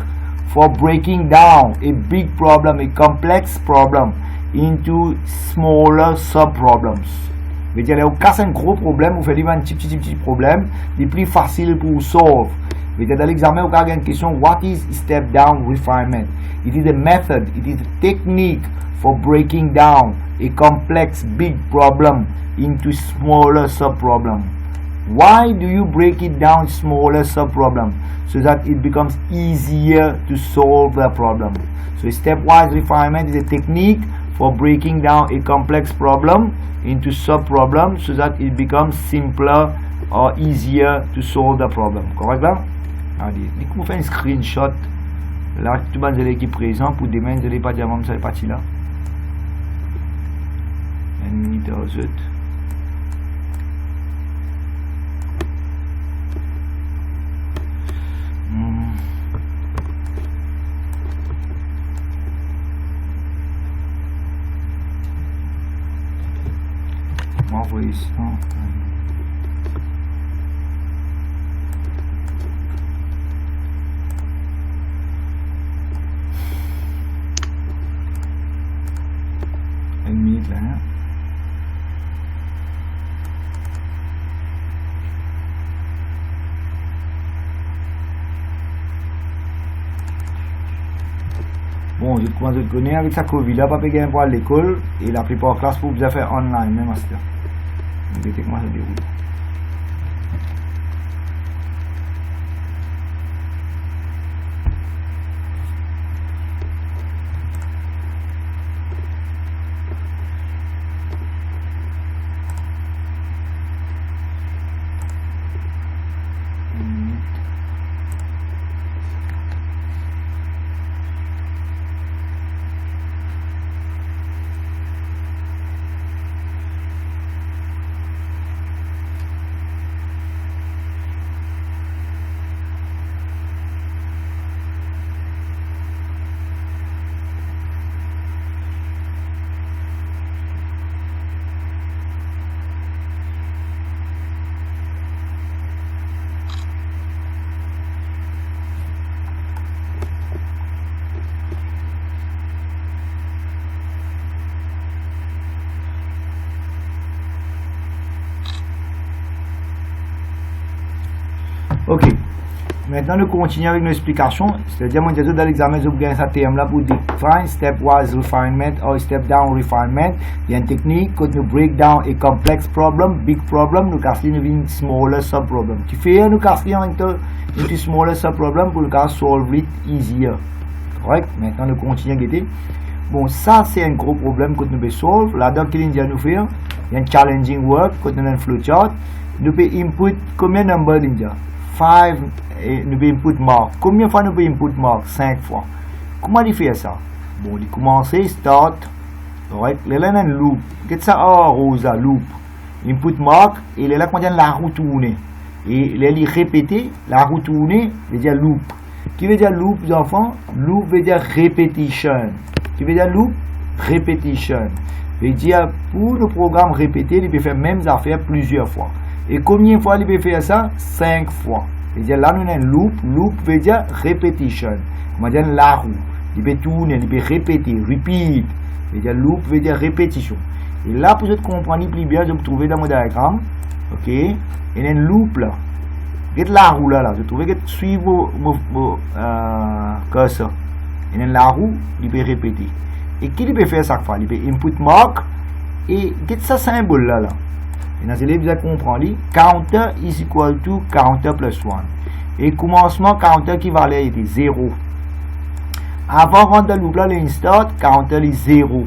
for breaking down a big problem, a complex problem, into smaller sub-problems. Veut dire, on casse un gros problème, on fait un petit problème, il est plus facile pour solve. Veut dire, dans l'examen, on a une question, what is step down refinement? It is a method, it is a technique for breaking down a complex big problem into smaller sub-problems. Why do you break it down smaller sub-problem? So that it becomes easier to solve the problem. So stepwise refinement is a technique for breaking down a complex problem into sub-problems so that it becomes simpler or easier to solve the problem. Correct là? Allez, on fait un screenshot là, tout le monde qui est présent pour demain, je n'ai pas dit avant cette partie là. Une minute aux autres. M'envoyer ça. Une minute là. Hein? Bon, je commence à connaître avec sa Covid là, pas payer un poil à l'école et la plupart de classe pour vous faire online, même à ce temps. Vous voyez comment ça déroule. Ok. Maintenant, nous continuons avec nos explications. C'est-à-dire, moi, dans l'examen, je gagne ce terme-là pour define stepwise refinement ou step-down refinement. Il y a une technique, quand nous break down a complex problem, big problem, nous cassons une smaller sub-problem. Tu fais, nous cassons into smaller sub-problem pour nous solve it easier. Correct? Maintenant, nous continuons à guetter. Bon, ça, c'est un gros problème que nous pouvons solve. Là-dedans, qu'il y a nous faire, il y a un challenging work, quand nous avons un flowchart. Nous pouvons input combien de numbers il y a? 5, nous pouvons input mark. Combien de fois nous pouvons input mark? 5 fois. Comment il fait ça? Bon, il commence, start. Correct? Il y a un loop. Qu'est-ce que ça? Rosa, loop. Input mark, et il est là quand il y a la roue tournée. Et il est répété, la roue tournée, veut dire loop. Qui veut dire loop, les enfants? Loop veut dire repetition. Qui veut dire loop? Repetition. Veut dire pour le programme répété, il peut faire même affaires plusieurs fois. Et combien de fois il peut faire ça? 5 fois. Veut dire là, nous avons un loop. Loop veut dire repetition. On va dire la roue. Il peut tourner, il peut répéter, repeat. Veut dire loop veut dire répétition. Et là, pour que vous compreniez plus bien, je vais trouver dans mon diagramme. Ok? Il y a un loop là. Regardez la roue là. Je trouve que suivre vos cursor. Il y a la roue, il peut répéter. Et qui peut faire chaque fois? Il peut input mark. Et regardez ce symbole là. Et dans les élèves, vous allez comprendre. Counter is equal to counter plus 1. Et commencement, counter qui valait était 0. Avant de rentrer dans le loop là, l'instart, counter est 0.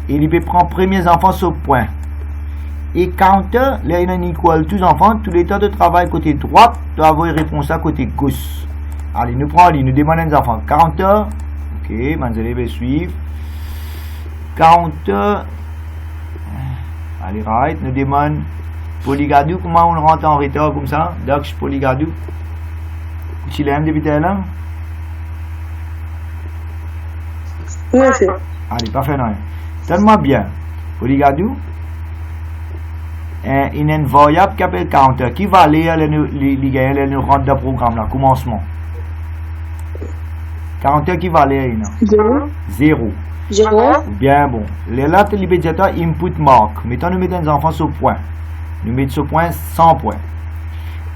Et il peut prendre premiers enfants sur point. Et counter, là, il y a un equal to enfants, tous les temps de travail côté droite, doit avoir une réponse à côté gauche. Allez, nous prenons, nous demandons aux enfants. Counter, ok, vous allez suivre. Counter. Allez, right, nous demandons Polygadou, comment on rentre en retard comme ça? Docs Polygadou. Tu l'aimes depuis tout à l'heure? Oui, c'est. Allez, parfait, non. Donne-moi bien. Polygadou. Il y a une variable qui s'appelle counter. Qui va aller, nous rentre dans le programme, là, commencement? Counter qui va aller, là? 0. 0. Bien bon. Là, tu as input mark. Mettons, nous mettons les enfants sur point. Nous mettons sur point 100 points.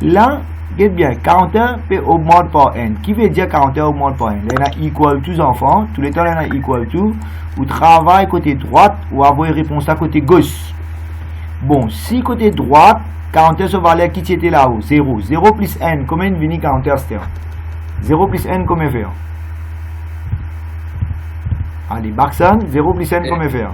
Là, regarde bien, counter peut augmenter par n. Qui veut dire counter augmente par n? Là, il y a equal to enfants. Tous les temps, il y a equal to. Ou travail côté droite, ou avoir une réponse à côté gauche. Bon, si côté droite, counter se valait qui était là-haut? 0. 0 plus n, combien de vini counter c'était? 0 plus n, combien faire? Allez, Baxan, 0 plus n, combien faire?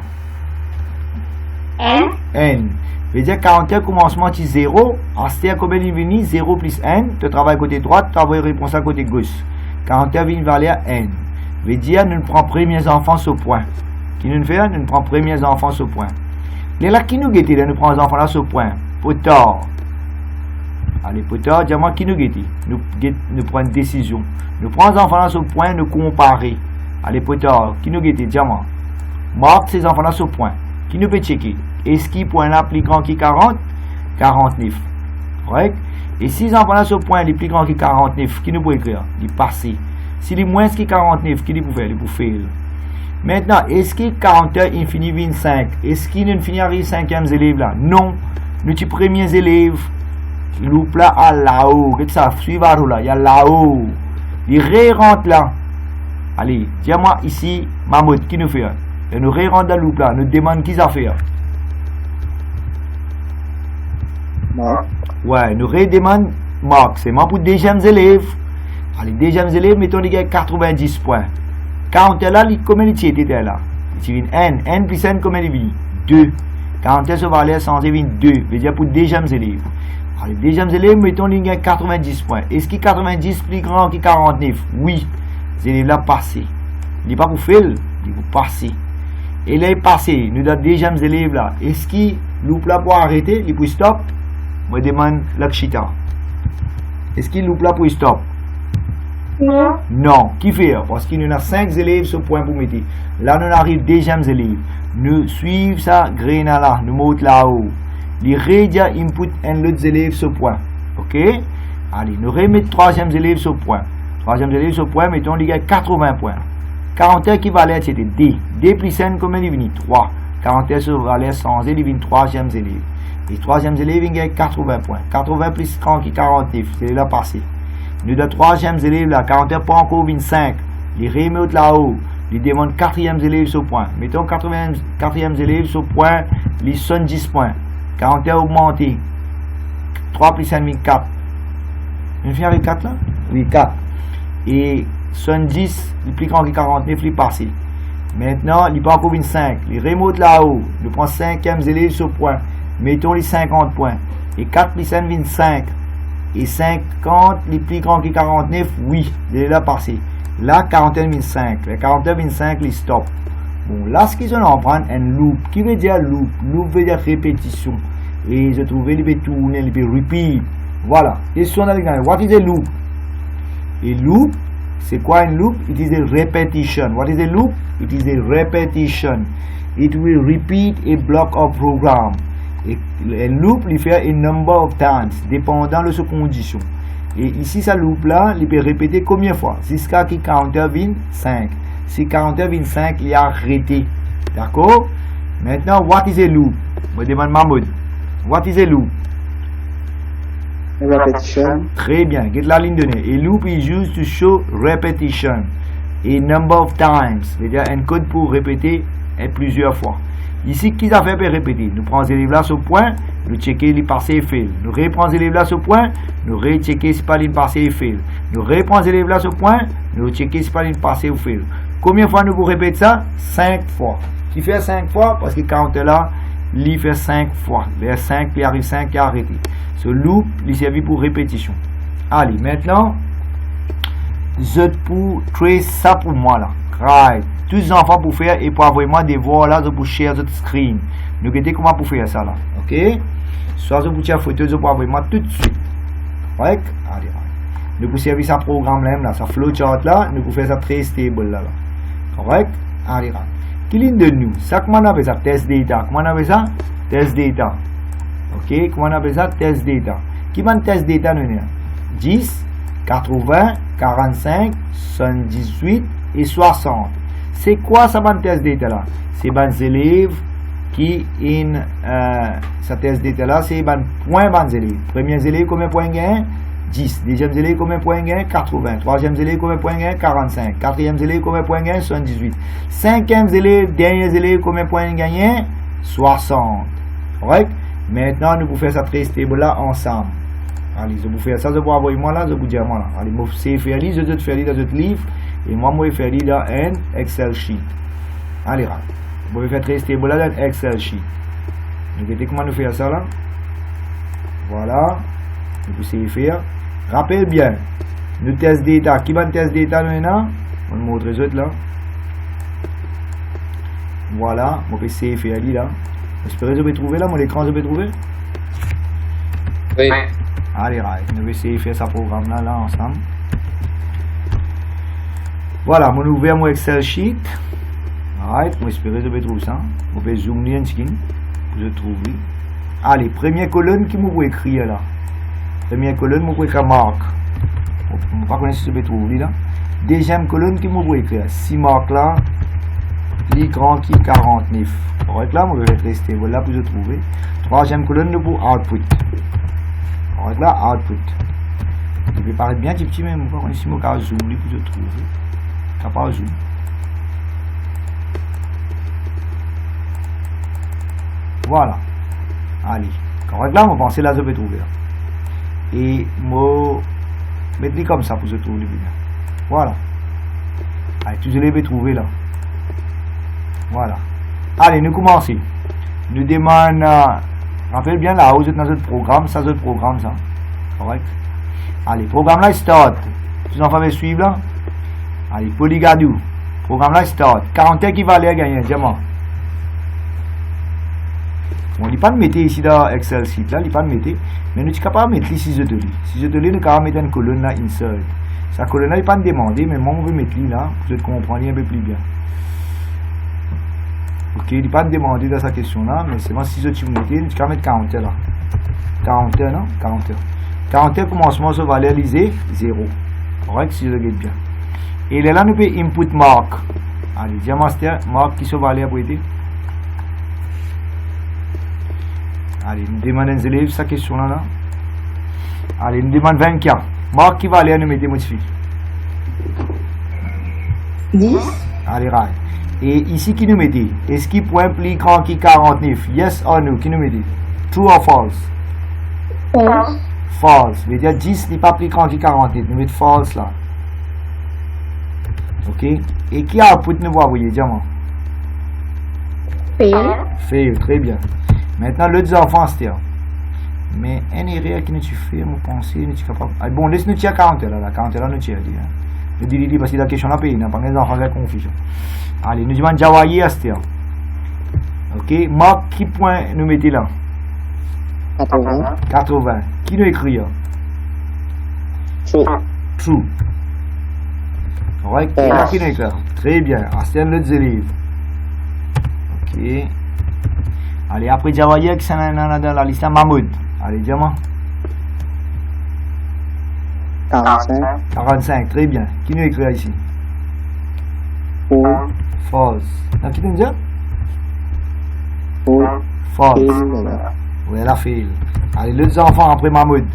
N. N. Veut dire counter commencement est 0. C'est combien il vient? 0 plus n. Tu travailles côté droite, tu as une réponse à côté gauche. Counter vient valer à n. Veut dire nous prenons premiers enfants au point. Qui nous fait? Nous prenons premiers enfants au point. Les là qui nous guettent, nous prenons les enfants là au point. Potard. Allez, potard, dis-moi qui nous guette. Nous prenons une décision. Nous prenons les enfants là au point, nous comparer. Allez, potard, qui nous guette, dis-moi. Marque ces enfants là au point. Qui nous peut checker? Est-ce qu'il point là plus grand que 40? 49. Correct? Et si les enfants là au point les plus grand que 49, qui nous peut écrire? Il passé. Si les moins que 49, qui nous peut faire? Il peut faire. Maintenant, est-ce que counter infini 25? Est-ce qu'il ne finit avec 5e élève là? Non. Nous sommes premiers élèves. Loop là à là-haut. Qu'est-ce que ça? Suivez là. Il y a là-haut. Il rentre là. Allez, dis-moi ici, Mahmoud, qui nous fait? Et nous rentre dans le loop là. Nous demandons qui ça fait. Mark. Ouais, nous redemandons Mark. C'est moi pour deuxième élève. Allez, deuxième élève, mettons les gars 90 points. Counter là, combien il était là? Il n. N plus n, combien il vient? 2. Counter se valait sans il vient 2. Veut dire pour deuxième élève. Allez, deuxième élève, mettons les gars 90 points. Est-ce que 90 plus grand que 49? Oui. Les élèves là passé. Il n'est pas pour faire, il est pour passer. Et là, il est passé. Nous, dans deuxième élève là, est-ce qu'il loupe là pour arrêter? Il peut stop? Moi, je demande l'akshita. Est-ce qu'il loupe là pour stop? Non. Non. Qui fait? Parce qu'il nous a 5 élèves sur point pour mettre. Là, nous arrivons deuxième élève. Nous suivons ça, grain là. Nous montons là-haut. Les rédia input un autre élève sur point. Ok? Allez, nous remettons troisième élève sur point. Troisième élève sur point, mettons les gars 80 points. 40 qui valait, c'était D. D plus n, combien il vient? 3. 40 sur valait 100, il vient troisième élève. Et troisième élève, il gagne 80 points. 80 plus 30 qui 49, c'est là passé. Nous, le troisième élève, là, 41 pas encore 25. Il remet là-haut. Il demande quatrième élève sur point. Mettons quatrième élève sur point, il 70 points. 41 augmenté. 3 plus 5, 4. On fait avec 4 là? Oui, 4. Et 70, il plus grand que 49, il est passé. Maintenant, il pas encore 25. Il remonte là-haut. Il prend 5e élève sur point. Mettons les 50 points. Et 4 plus 5, 25. Et 50, il plus grand que 49, oui, il est là passé. Là, 41, 25. Le 41, 25, il stop. Bon, là, ce qu'ils ont prendre un loop. Qui veut dire loop? Loop veut dire répétition. Et je trouvais, il peut tourner, il peut repeat. Voilà. Question avec nous. What is a loop? A loop, c'est quoi un loop? It is a repetition. What is a loop? It is a repetition. It will repeat a block of program. Et un loop, il fait a number of times, dépendant de ses conditions. Et ici, ça loop là, il peut répéter combien de fois? Jusqu'à qui 40-25. Si 40-25, il est arrêté. D'accord? Maintenant, what is a loop? Je me demande Mahmoud. What is a loop? Repetition. Très bien, get la ligne donnée. A loop is used to show repetition. A number of times. C'est-à-dire un code pour répéter plusieurs fois. Ici, qui a fait pour répéter? Nous prenons les élèves là sur point, nous checker les passés et fail. Nous reprenons les élèves là sur point, nous rechecker si pas les passés et fail. Nous reprenons les élèves là sur point, nous checker si pas les passés ou fail. Combien de fois nous pouvons répéter ça? 5 fois. Qui fait 5 fois? Parce que quand on est là, il fait 5 fois. Les 5, il arrive 5 et arrêté. Ce loop, il servi pour répétition. Allez, maintenant, je pour créer ça pour moi là. Right. Tous les enfants pour faire et pour avoir vraiment des voix là, je pour share votre screen. Nous regardez comment pour faire ça là. Ok? Soit je pour tirer photo, je pour avoir vraiment tout de suite. Right? Allez, nous pour servir ça programme là, ça flowchart là, nous pour faire ça très stable là. Correct? Allez, qui ligne de nous? Ça comment on appelle ça? Test data. Comment on appelle ça? Test data. Ok? Comment on appelle ça? Test data. Qui va test data nous? 10, 80, 45, 78 et 60. C'est quoi ça ban test data là? C'est ban élèves qui in sa test data là, c'est ban point ban élèves. Premier élève combien de points gain? 10. Deuxième élève combien de points gain? 80. Troisième élève combien de points gain? 45. Quatrième élève combien de points gain? 78. Cinquième élève, dernier élève combien de points gagné? 60. Correct? Maintenant nous pouvons faire ça très stable là ensemble. Allez, je vais vous faire ça, je vais envoyer moi là, je vais vous dire moi là. Allez, moi c'est faire lire, je vais faire lire dans votre livre et moi je vais faire lire dans un Excel sheet. Allez, vous pouvez faire très stable là dans Excel sheet. Vous voyez comment nous faire ça là? Voilà. Vous pouvez faire. Rappelez bien, nous test data. Qui va test data maintenant? On va montrer les autres là. Voilà, on peut essayer de faire lire là. J'espère que je vais trouver là, mon écran je vais trouver. Oui. Allez, nous allons essayer de faire ce programme là ensemble. Voilà, mon ouvert mon Excel sheet. Right, j'espère que je vais trouver ça. On peut zoomer un petit peu. Je trouve. Allez, première colonne qui m'ouvre écrire là. Première colonne, m'ouvre écrire marque. On ne va pas connaître si je vais trouver là. Deuxième colonne qui m'ouvre écrire. 6 marques là. L'écran qui 49. Correct là, on va rester. Voilà pour je trouver. Troisième colonne pour output. Correct là, output. Il peut paraître bien petit même. On va ici mon cas zoom pour je trouver. Capable zoom. Voilà. Allez. Correct là, on va penser là, je vais trouver. Là. Et moi, mettre comme ça pour se trouver bien. Voilà. Allez, tu les vais trouver là. Voilà. Allez, nous commençons. Nous demandons. Rappelez bien là, vous êtes dans notre programme, ça c'est notre programme ça. Correct. Allez, programme là start. Tous les enfants veulent suivre là. Allez, Polygadou. Programme là start. 40 qui va aller gagner, diamant. On ne dit pas de mettre ici dans Excel sheet là, il pas de mettre, mais nous sommes capables de mettre ici 6 ateliers. 6 ateliers, nous sommes capables de mettre une colonne là, insert. Sa colonne là, il n'est pas demandé, mais moi on veut mettre là, pour que vous compreniez un peu plus bien. Ok, il n'est pas demandé dans sa question là, mais c'est moi 6 ateliers, nous sommes capables de mettre 40 là. 40 non 40. 40 commencement se valeur lisée 0. Correct, si je regarde bien. Et là, nous pouvons input mark. Allez, diamaster, mark qui se valeur pour aider. Allez, nous demandons aux élèves sa question là. Allez, nous demandons 24. Marc qui va aller nous mettre modifier. 10. Allez, right. Et ici, qui nous mettez? Est-ce qu'il point plus grand que 49? Yes or no? Qui nous mettez? True or false? False. False. Veut dire 10 n'est pas plus grand que 48. Nous mettons false là. Ok? Et qui a output nous voyez, diamant? Fail. Fail, très bien. Maintenant, l'autre enfant, c'est mais un erreur qui nous fait, mon pensée, nous capable. Ah, bon, laisse-nous tirer 40 là, la 40 là, nous tire. Je dis parce que la question là, il n'y a pas d'enfant avec confusion. Allez, nous demandons Jawaye Astia. Ok, Marc, qui point nous mettez là? 80. 80. Qui nous écrit là? True. True. Alright, et là, qui nous écrit là? Très bien. Astia, l'autre élève. Ok. Allez, après Jawaye, qui s'en a dans la liste, Mahmoud. Allez, diamant. 45. 45, très bien. Qui nous écrit là ici? False. False. Non, qui nous dit? False. False. Fail. Oui, elle a fail. Allez, l'autre enfant après Mahmoud.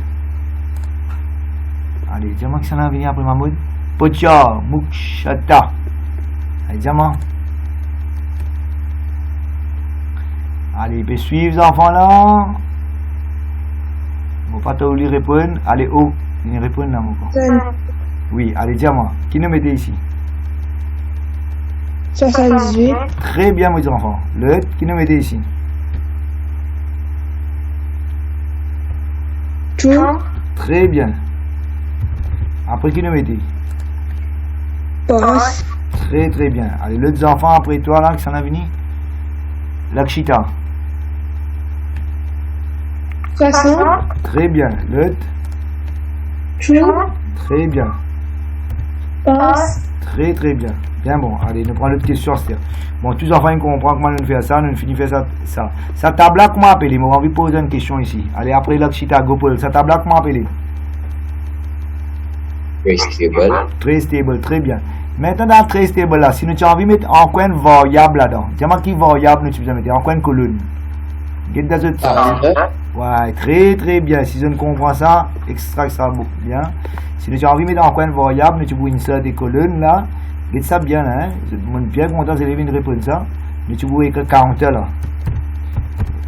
Allez, dis-moi qui s'en a venu après Mahmoud. Pocha, Mukshata. Allez, dis-moi. Allez, il peut suivre les enfants là. Bon, pas t'oublier répondre. Allez, oh, il répond là, mon corps. Oui, allez, dis-moi. Qui nous mettez ici? 78. Très bien, mes enfants. L'autre, qui nous mettez ici? True. Très bien. Après, qui nous mettez? False. Très très bien. Allez, l'autre enfant après toi là, qui s'en a venu? Lakshita. 60. Très bien. L'autre? True. Très bien. False. Très très bien. Bien bon. Allez, nous prenons l'autre question. Bon, tous les enfants ils comprennent comment nous faire ça, nous finissons faire ça. Sa table là, comment appeler? Moi, j'ai envie de poser une question ici. Allez, après Lakshita, go Paul. Sa table là, comment appeler? Very stable. Très stable, très bien. Maintenant, dans très stable là, si nous avons envie de mettre en coin variable là-dedans, dis-moi qui variable nous devons mettre en coin colonne. Get that? Ouais, très très bien. Si je ne comprends ça, extra bien. Si nous avons envie de mettre en coin variable, nous devons insert des colonnes là. Get ça bien, hein? Je suis bien content de vous répondre ça. Nous devons écrire counter là.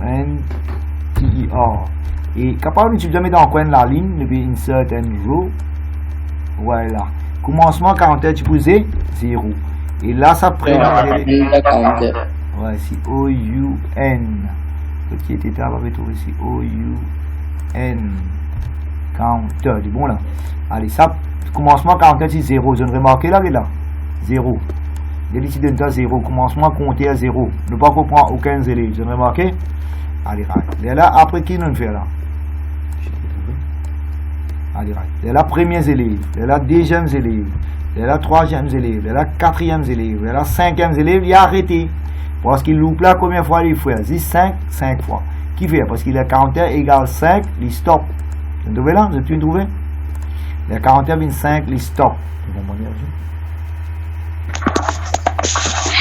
N-T-E-R. Et capable, nous devons mettre en coin la ligne, nous devons insert un row. Voilà. Commencement 40, tu posais 0. Et là, ça prend. Ouais, c'est O-U-N. Petite étape, on va trouver ici O-U-N. Counter. C'est bon là. Allez, ça, commencement 40, c'est 0. Je ne remarque là, 0. Il y a ici de 0. Commencement compter à 0. Ne pas comprendre aucun élève. Je ne remarque. Allez, right. Et là, après qui nous fait là? Allez, c'est la première élève, c'est la deuxième élève, c'est la troisième élève, c'est la quatrième élève, c'est la cinquième élève, il a arrêté. Parce qu'il loupe là combien de fois il fait? 5 fois. Qui fait? Parce qu'il a 40 égale 5, il stop. Vous trouvez là? Vous avez trouvé? Il a 40 égale 5, il stop.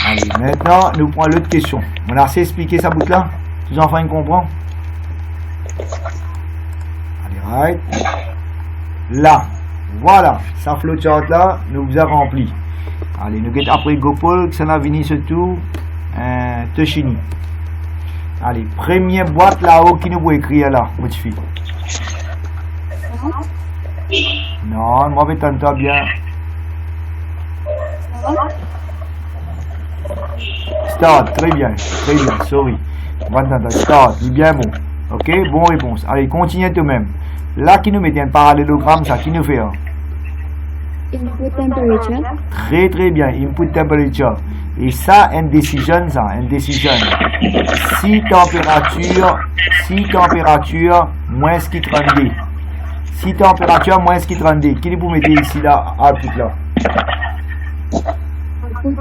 Allez, maintenant, nous prenons l'autre question. On a assez expliqué ça bout là? Tous les enfants, ils comprennent? Allez, right. Là, voilà, ça flowchart là, nous vous a rempli. Allez, nous guettons après Gopol, que ça n'a venu surtout, Toshini. Allez, première boîte là-haut qui nous peut écrire là, modifie. Non, moi je t'entends bien. Start, très bien, sorry. On va t'entendre, start, c'est bien bon. Ok, bon réponse. Allez, continuez tout de même. Là, qui nous met un parallélogramme, ça, qui nous fait? Input temperature. Très très bien, input temperature. Et ça, indecision, ça, indecision. Si température, moins ce qui 32. Si température, moins ce qui 32. Qui vous mettez ici, là, output là?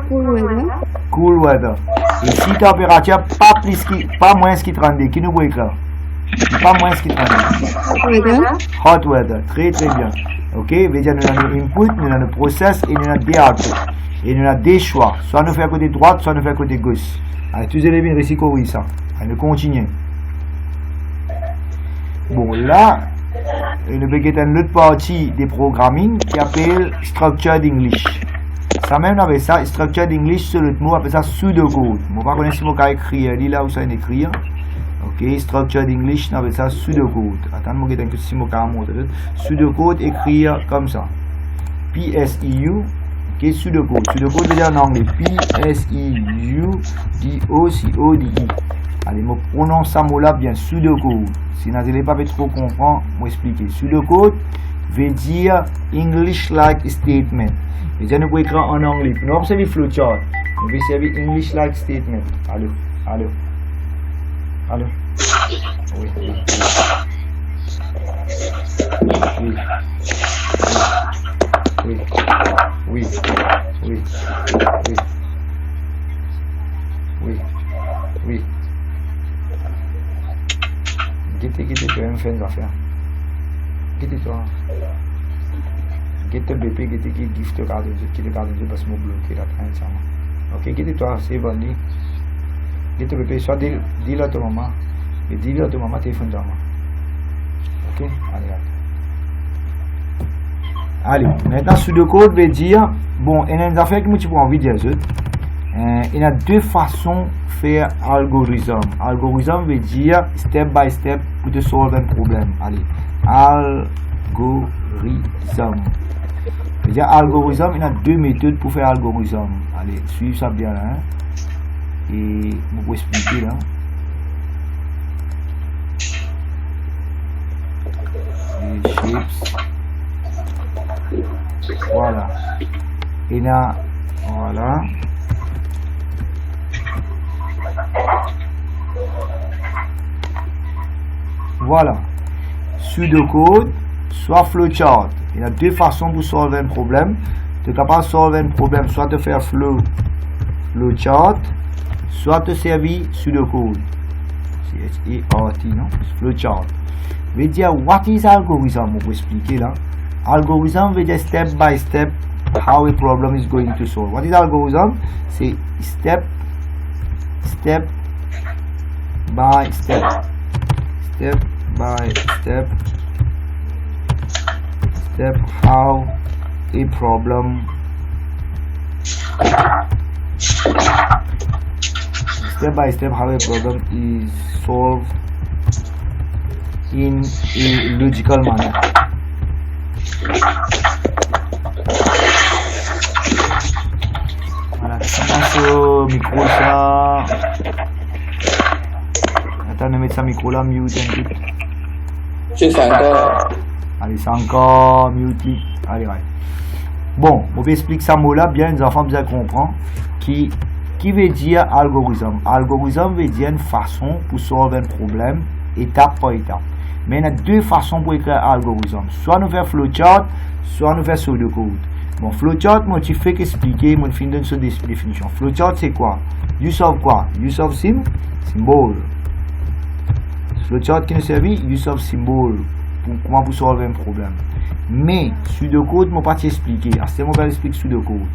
Cool weather. Cool weather. Et si température, pas moins ce qui 32. Qui nous vous écrire? Pas moins ce qui 32. Hot weather. Très très bien. Ok, veut dire nous avons input, nous avons le process et nous avons des outputs. Et nous avons des choix. Soit nous faisons côté droite, soit nous faisons côté gauche. Allez, tous les élèves ici, oui, ça. Allez, nous continuons. Bon, là, il y a une autre partie des programming qui appelle Structured English. Ça même avec ça, Structured English, sur l'autre mot, appelle ça pseudocode. Je ne sais pas si je vais écrire, là où ça est écrit. Ok, Structured English, on appelle ça pseudocode. Attends, je vais vous si je vais montrer. Pseudocode, écrire comme ça. P-S-E-U, ok, pseudocode. Pseudocode veut dire en anglais. P-S-E-U-D-O-C-O-D-E. Allez, je prononce ça mot là bien, pseudocode. Si vous n'avez pas trop comprendre, je vais expliquer. Pseudocode veut dire English-like statement. Et nous pouvons écrire en anglais. Nous observons flowchart. Nous pouvons servir English-like statement. Allô, allô, allô. Oui, oui, oui, oui, oui, oui, oui. Guette, tu vas me faire des affaires. Guette-toi. Guette BP, guette qui gift card, qui te garde parce que je bloqué la train ensemble. Ok, guette-toi, c'est bon. Guette BP, soit dis-le à ta maman. Et dis-le à ta maman, téléphone de maman. Ok, allez. Allez, maintenant, pseudocode veut dire, bon, il y a des affaires que moi, tu peux envie de dire. Il y a deux façons de faire algorithme. Algorithme veut dire step by step pour te solver un problème. Allez, algorithme. Veut dire algorithme, il y a deux méthodes pour faire algorithme. Allez, suivez ça bien là. Hein? Et je vais vous expliquer là. Les shapes. Voilà. Et là, voilà. Voilà. Pseudocode, soit flowchart. Il y a deux façons pour solver un problème. Tu es capable de solver un problème, soit de faire flowchart, soit de servir pseudocode. C-H-A-R-T, non? Flowchart. Veut dire, what is algorithm? On va expliquer là. Algorithm veut dire step by step how a problem is going to solve. What is algorithm? C'est step by step how a problem is solved in a logical manner. Voilà, ce micro ça. Attends, de mettre ça micro là, mute un peu. Je fais encore. Allez, c'est encore mute. Allez, ouais. Bon, on va expliquer ça mot là, bien les enfants bien comprendre. Qui veut dire algorithme? Algorithme veut dire une façon pour solver un problème, étape par étape. Mais il y a deux façons pour écrire algorithme. Soit nous faire flowchart, soit nous faire pseudocode. Bon, flowchart, moi, tu fais qu'expliquer, moi, je finis une définition. Flowchart, c'est quoi? Use of quoi? Use of symbol. Flowchart qui nous servait, use of symbol. Pour comment vous solver un problème. Mais, pseudocode, moi, pas t'expliquer. À ce moment, on va expliquer pseudocode.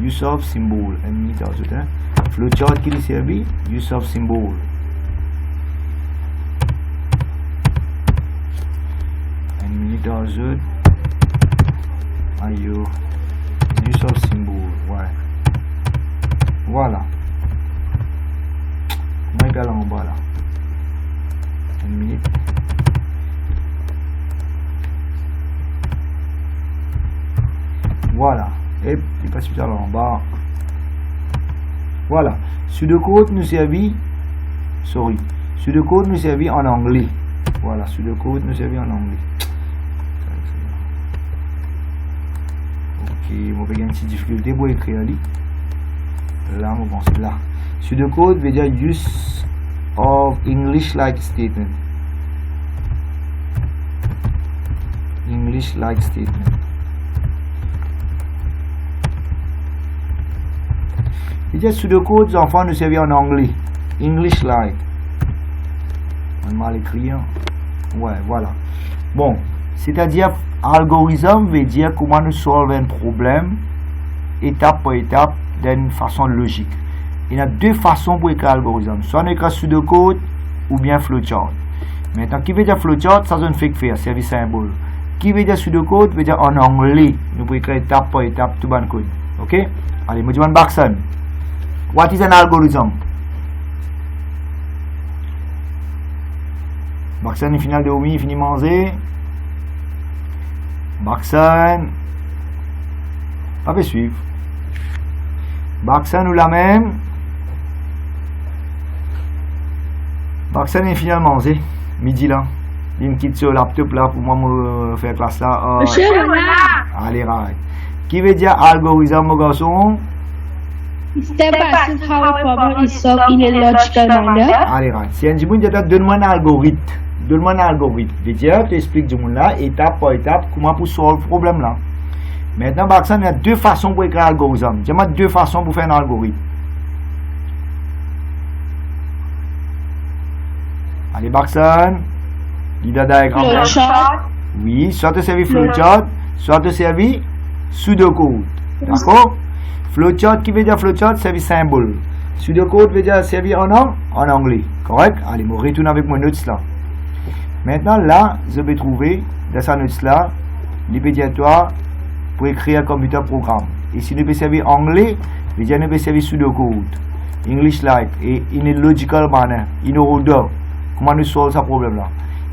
Use of symbol. Un minute à tout, hein. Flowchart qui nous servait, use of symbol. Does ailleurs use of symbol, ouais. Voilà. On va aller en bas là. Une minute. Voilà. Et il passe plus en bas. Voilà. Pseudocode nous servit. Sorry. Pseudocode nous servit en anglais. Voilà. Pseudocode nous servit en anglais. Ok, on va gagner une petite difficulté pour écrire là, on pense là. Pseudocode veut dire use of English-like statement. English-like statement. Et dire pseudocode, les enfants nous servent en anglais. English-like. On va mal écrire. Ouais, voilà. Bon. C'est-à-dire, algorithme veut dire comment nous solver un problème, étape par étape, d'une façon logique. Il y a deux façons pour écrire algorithme. Soit on écrit pseudocode ou bien flowchart. Maintenant, qui veut dire flowchart, ça zone fait faire, service symbole. Qui veut dire pseudocode, veut dire en anglais. Nous pouvons écrire étape par étape tout bon code. Ok? Allez, moi je demande Baxon. What is an algorithm? Baxon, il finit de Omi, il finit manger. Baxon. Pas de suivre. Baxon ou la même. Baxon est finalement manger. Midi là. Il me quitte sur le laptop là pour moi me faire classe là. Monsieur, voilà. Allez, right. Qui veut dire algorithme, mon garçon? Step by step how a problem is solved in a logical manner. Allez, right. Si un monde dit donne-moi un algorithme. Donne-moi un algorithme. Je veux dire, tu expliques du monde là, étape par étape, comment pour solve le problème là. Maintenant, Baxon, il y a deux façons pour écrire un algorithme. Dis-moi deux façons pour faire un algorithme. Allez, Baxon. Leader diagram. Flowchart. Oui, soit te servir flowchart, soit te servir pseudocode. D'accord? Flowchart qui veut dire flowchart, servir symbole. Pseudocode veut dire servir en anglais. Correct? Allez, je retourne avec mon notes là. Maintenant, là, je vais trouver dans sa notes là, l'immédiatoire pour écrire un computer programme. Et si nous peut servir anglais, veut dire nous peut servir pseudocode. English like, et in a logical manner, in order. Comment nous solve ce problème là?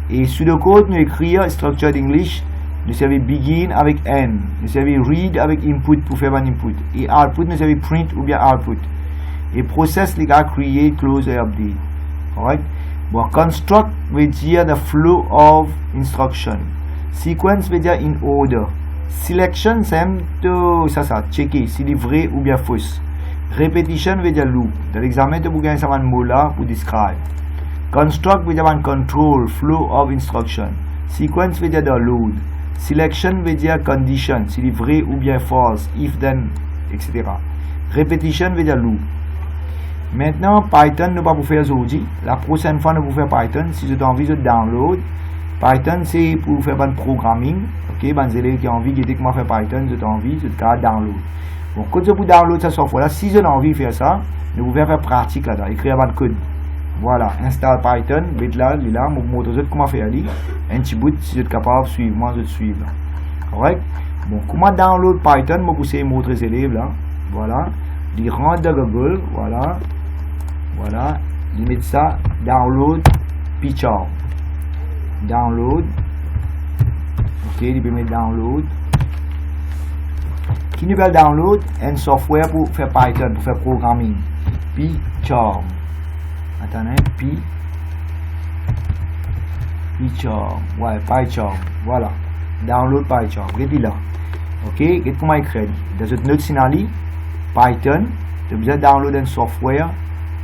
Et pseudocode, nous écrire structured English, nous servir begin avec N, nous servir read avec input pour faire un input, et output, nous servir print ou bien output. Et process, les gars, create, close et update. Alright? Bon, construct veut dire the flow of instruction. Sequence veut dire in order. Selection, c'est ça, checker si c'est vrai ou bien fausse. Repetition veut dire loop. Dans l'examen, tu peux gagner ça un mot là pour describe. Construct veut dire control, flow of instruction. Sequence veut dire load. Selection veut dire condition, si c'est vrai ou bien false, if then, etc. Repetition veut dire loop. Maintenant, Python, nous pas pour faire aujourd'hui. La prochaine fois, nous pour faire Python. Si vous avez envie de download, Python, c'est pour faire un programming. Ok, ben, élèves qui ont envie de comment faire Python, vous avez envie, vous avez download. Bon, quand vous download ce software là, si vous avez envie de faire ça, nous pouvons faire pratique là-dedans, écrire un code. Voilà, installe Python, mettez là, vous montrez comment faire aller. Un petit bout, si vous êtes capable de suivre, moi je suis là. Correct? Bon, comment download Python, moi je vais montrer les élèves là. Voilà, ils rentrent dans Google, voilà. Voilà, ils mettent ça, download PyCharm. Download. Ok, ils peuvent mettre download. Qui nous veut download un software pour faire Python, pour faire programming. PyCharm. Attendez, PyCharm. Ouais, PyCharm. Voilà. Download PyCharm. Regardez là. Ok, regardez comment écrire. Dans cette note sinali, Python, tu as besoin de download un software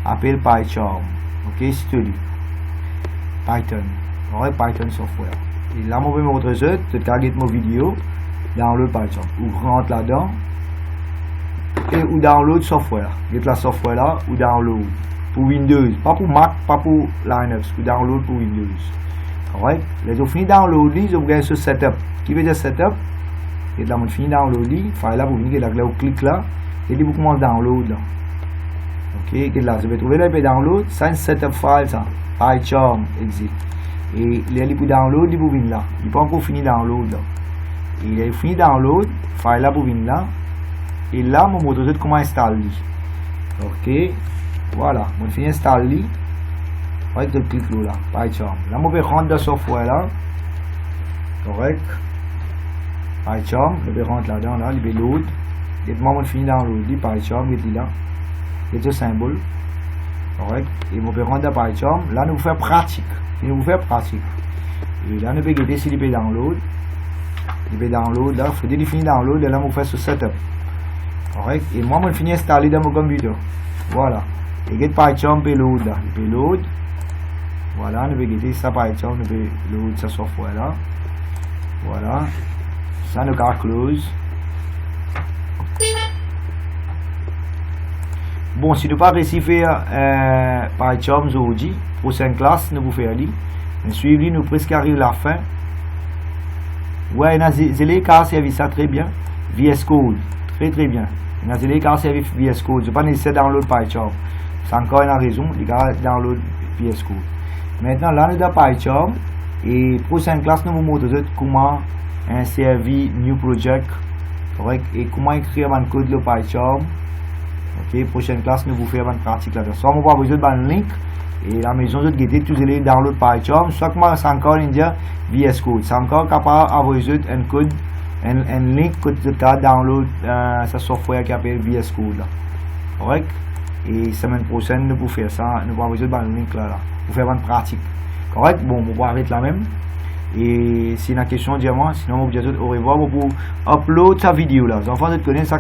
appelé PyCharm. Ok, c'est tout. Python. Ouais, Python software. Et là, je vais montrer ça. Tu target mon vidéo. Download PyCharm. Ou rentre là-dedans. Et ou download software. Get la software là, ou download. Pour Windows. Pas pour Mac, pas pour Linux. Ou download pour Windows. Alright. Là, je finis download, je vais gagner ce setup. Qui veut dire setup? Et là, je finis download, file là, vous venez là, vous cliquez là. Et là, vous commencez download là. Ok, et là, je vais trouver là, download. Ça, c'est un setup file, ça. PyCharm, exit. Et là, vous download, vous venez là. Il n'est pas encore fini download là. Et il est fini download, file là, vous venez là. Et là, je vais vous comment installer. Ok, voilà. Je vais finir installer. Right, je clique là, PyCharm. Là, je vais rentrer dans le software là. Correct. PyCharm, je vais rentrer là-dedans, là, je vais load. Et moi, je vais finir download, PyCharm, je vais là. C'est le symbole. Correct. Et je vais rentrer dans PyCharm. Là, nous faisons pratique. Et nous faisons pratique. Et là, nous pouvons regarder si je vais download. Je vais download là. Il faut dire finir download. Et là, je vais faire ce setup. Correct. Et moi, je vais finir installer dans mon computer. Voilà. Et get PyCharm peut load là. Il peut load. Voilà. Nous pouvons regarder ça PyCharm. Nous pouvons load ce software là. Voilà. Ça, nous pouvons close. Bon, si nous pas réussi à faire PyCharm aujourd'hui, prochaine classe, nous pouvons faire aller. Mais suivez, nous presque arrive à la fin. Ouais, les élèves qui ont servi ça très bien. VS Code, très très bien. Les élèves qui ont servi VS Code, je ne pas nécessaire de download PyCharm. C'est encore une raison, les gars download VS Code. Maintenant, là, nous avons PyCharm. Et prochaine classe, nous vous montrons comment insérer New Project. Correct? Et comment écrire un code le PyCharm. Ok, prochaine classe, nous vous faisons une pratique là-dedans. Soit on va vous donner un link. Et la maison de guetter, tous les download PyCharm. Soit que moi, c'est encore India VS Code. C'est encore capable d'avoir un code, un link que tu as download ce software qui s'appelle VS Code là. Correct? Et semaine prochaine, nous pouvons faire ça. Nous pouvons vous donner un link là. Pour faire une pratique. Correct? Bon, on va arrêter là même. Et si y a une question, dis-moi. Sinon, on vous dit au revoir pour upload sa vidéo là. Les enfants, vous connaissez ça.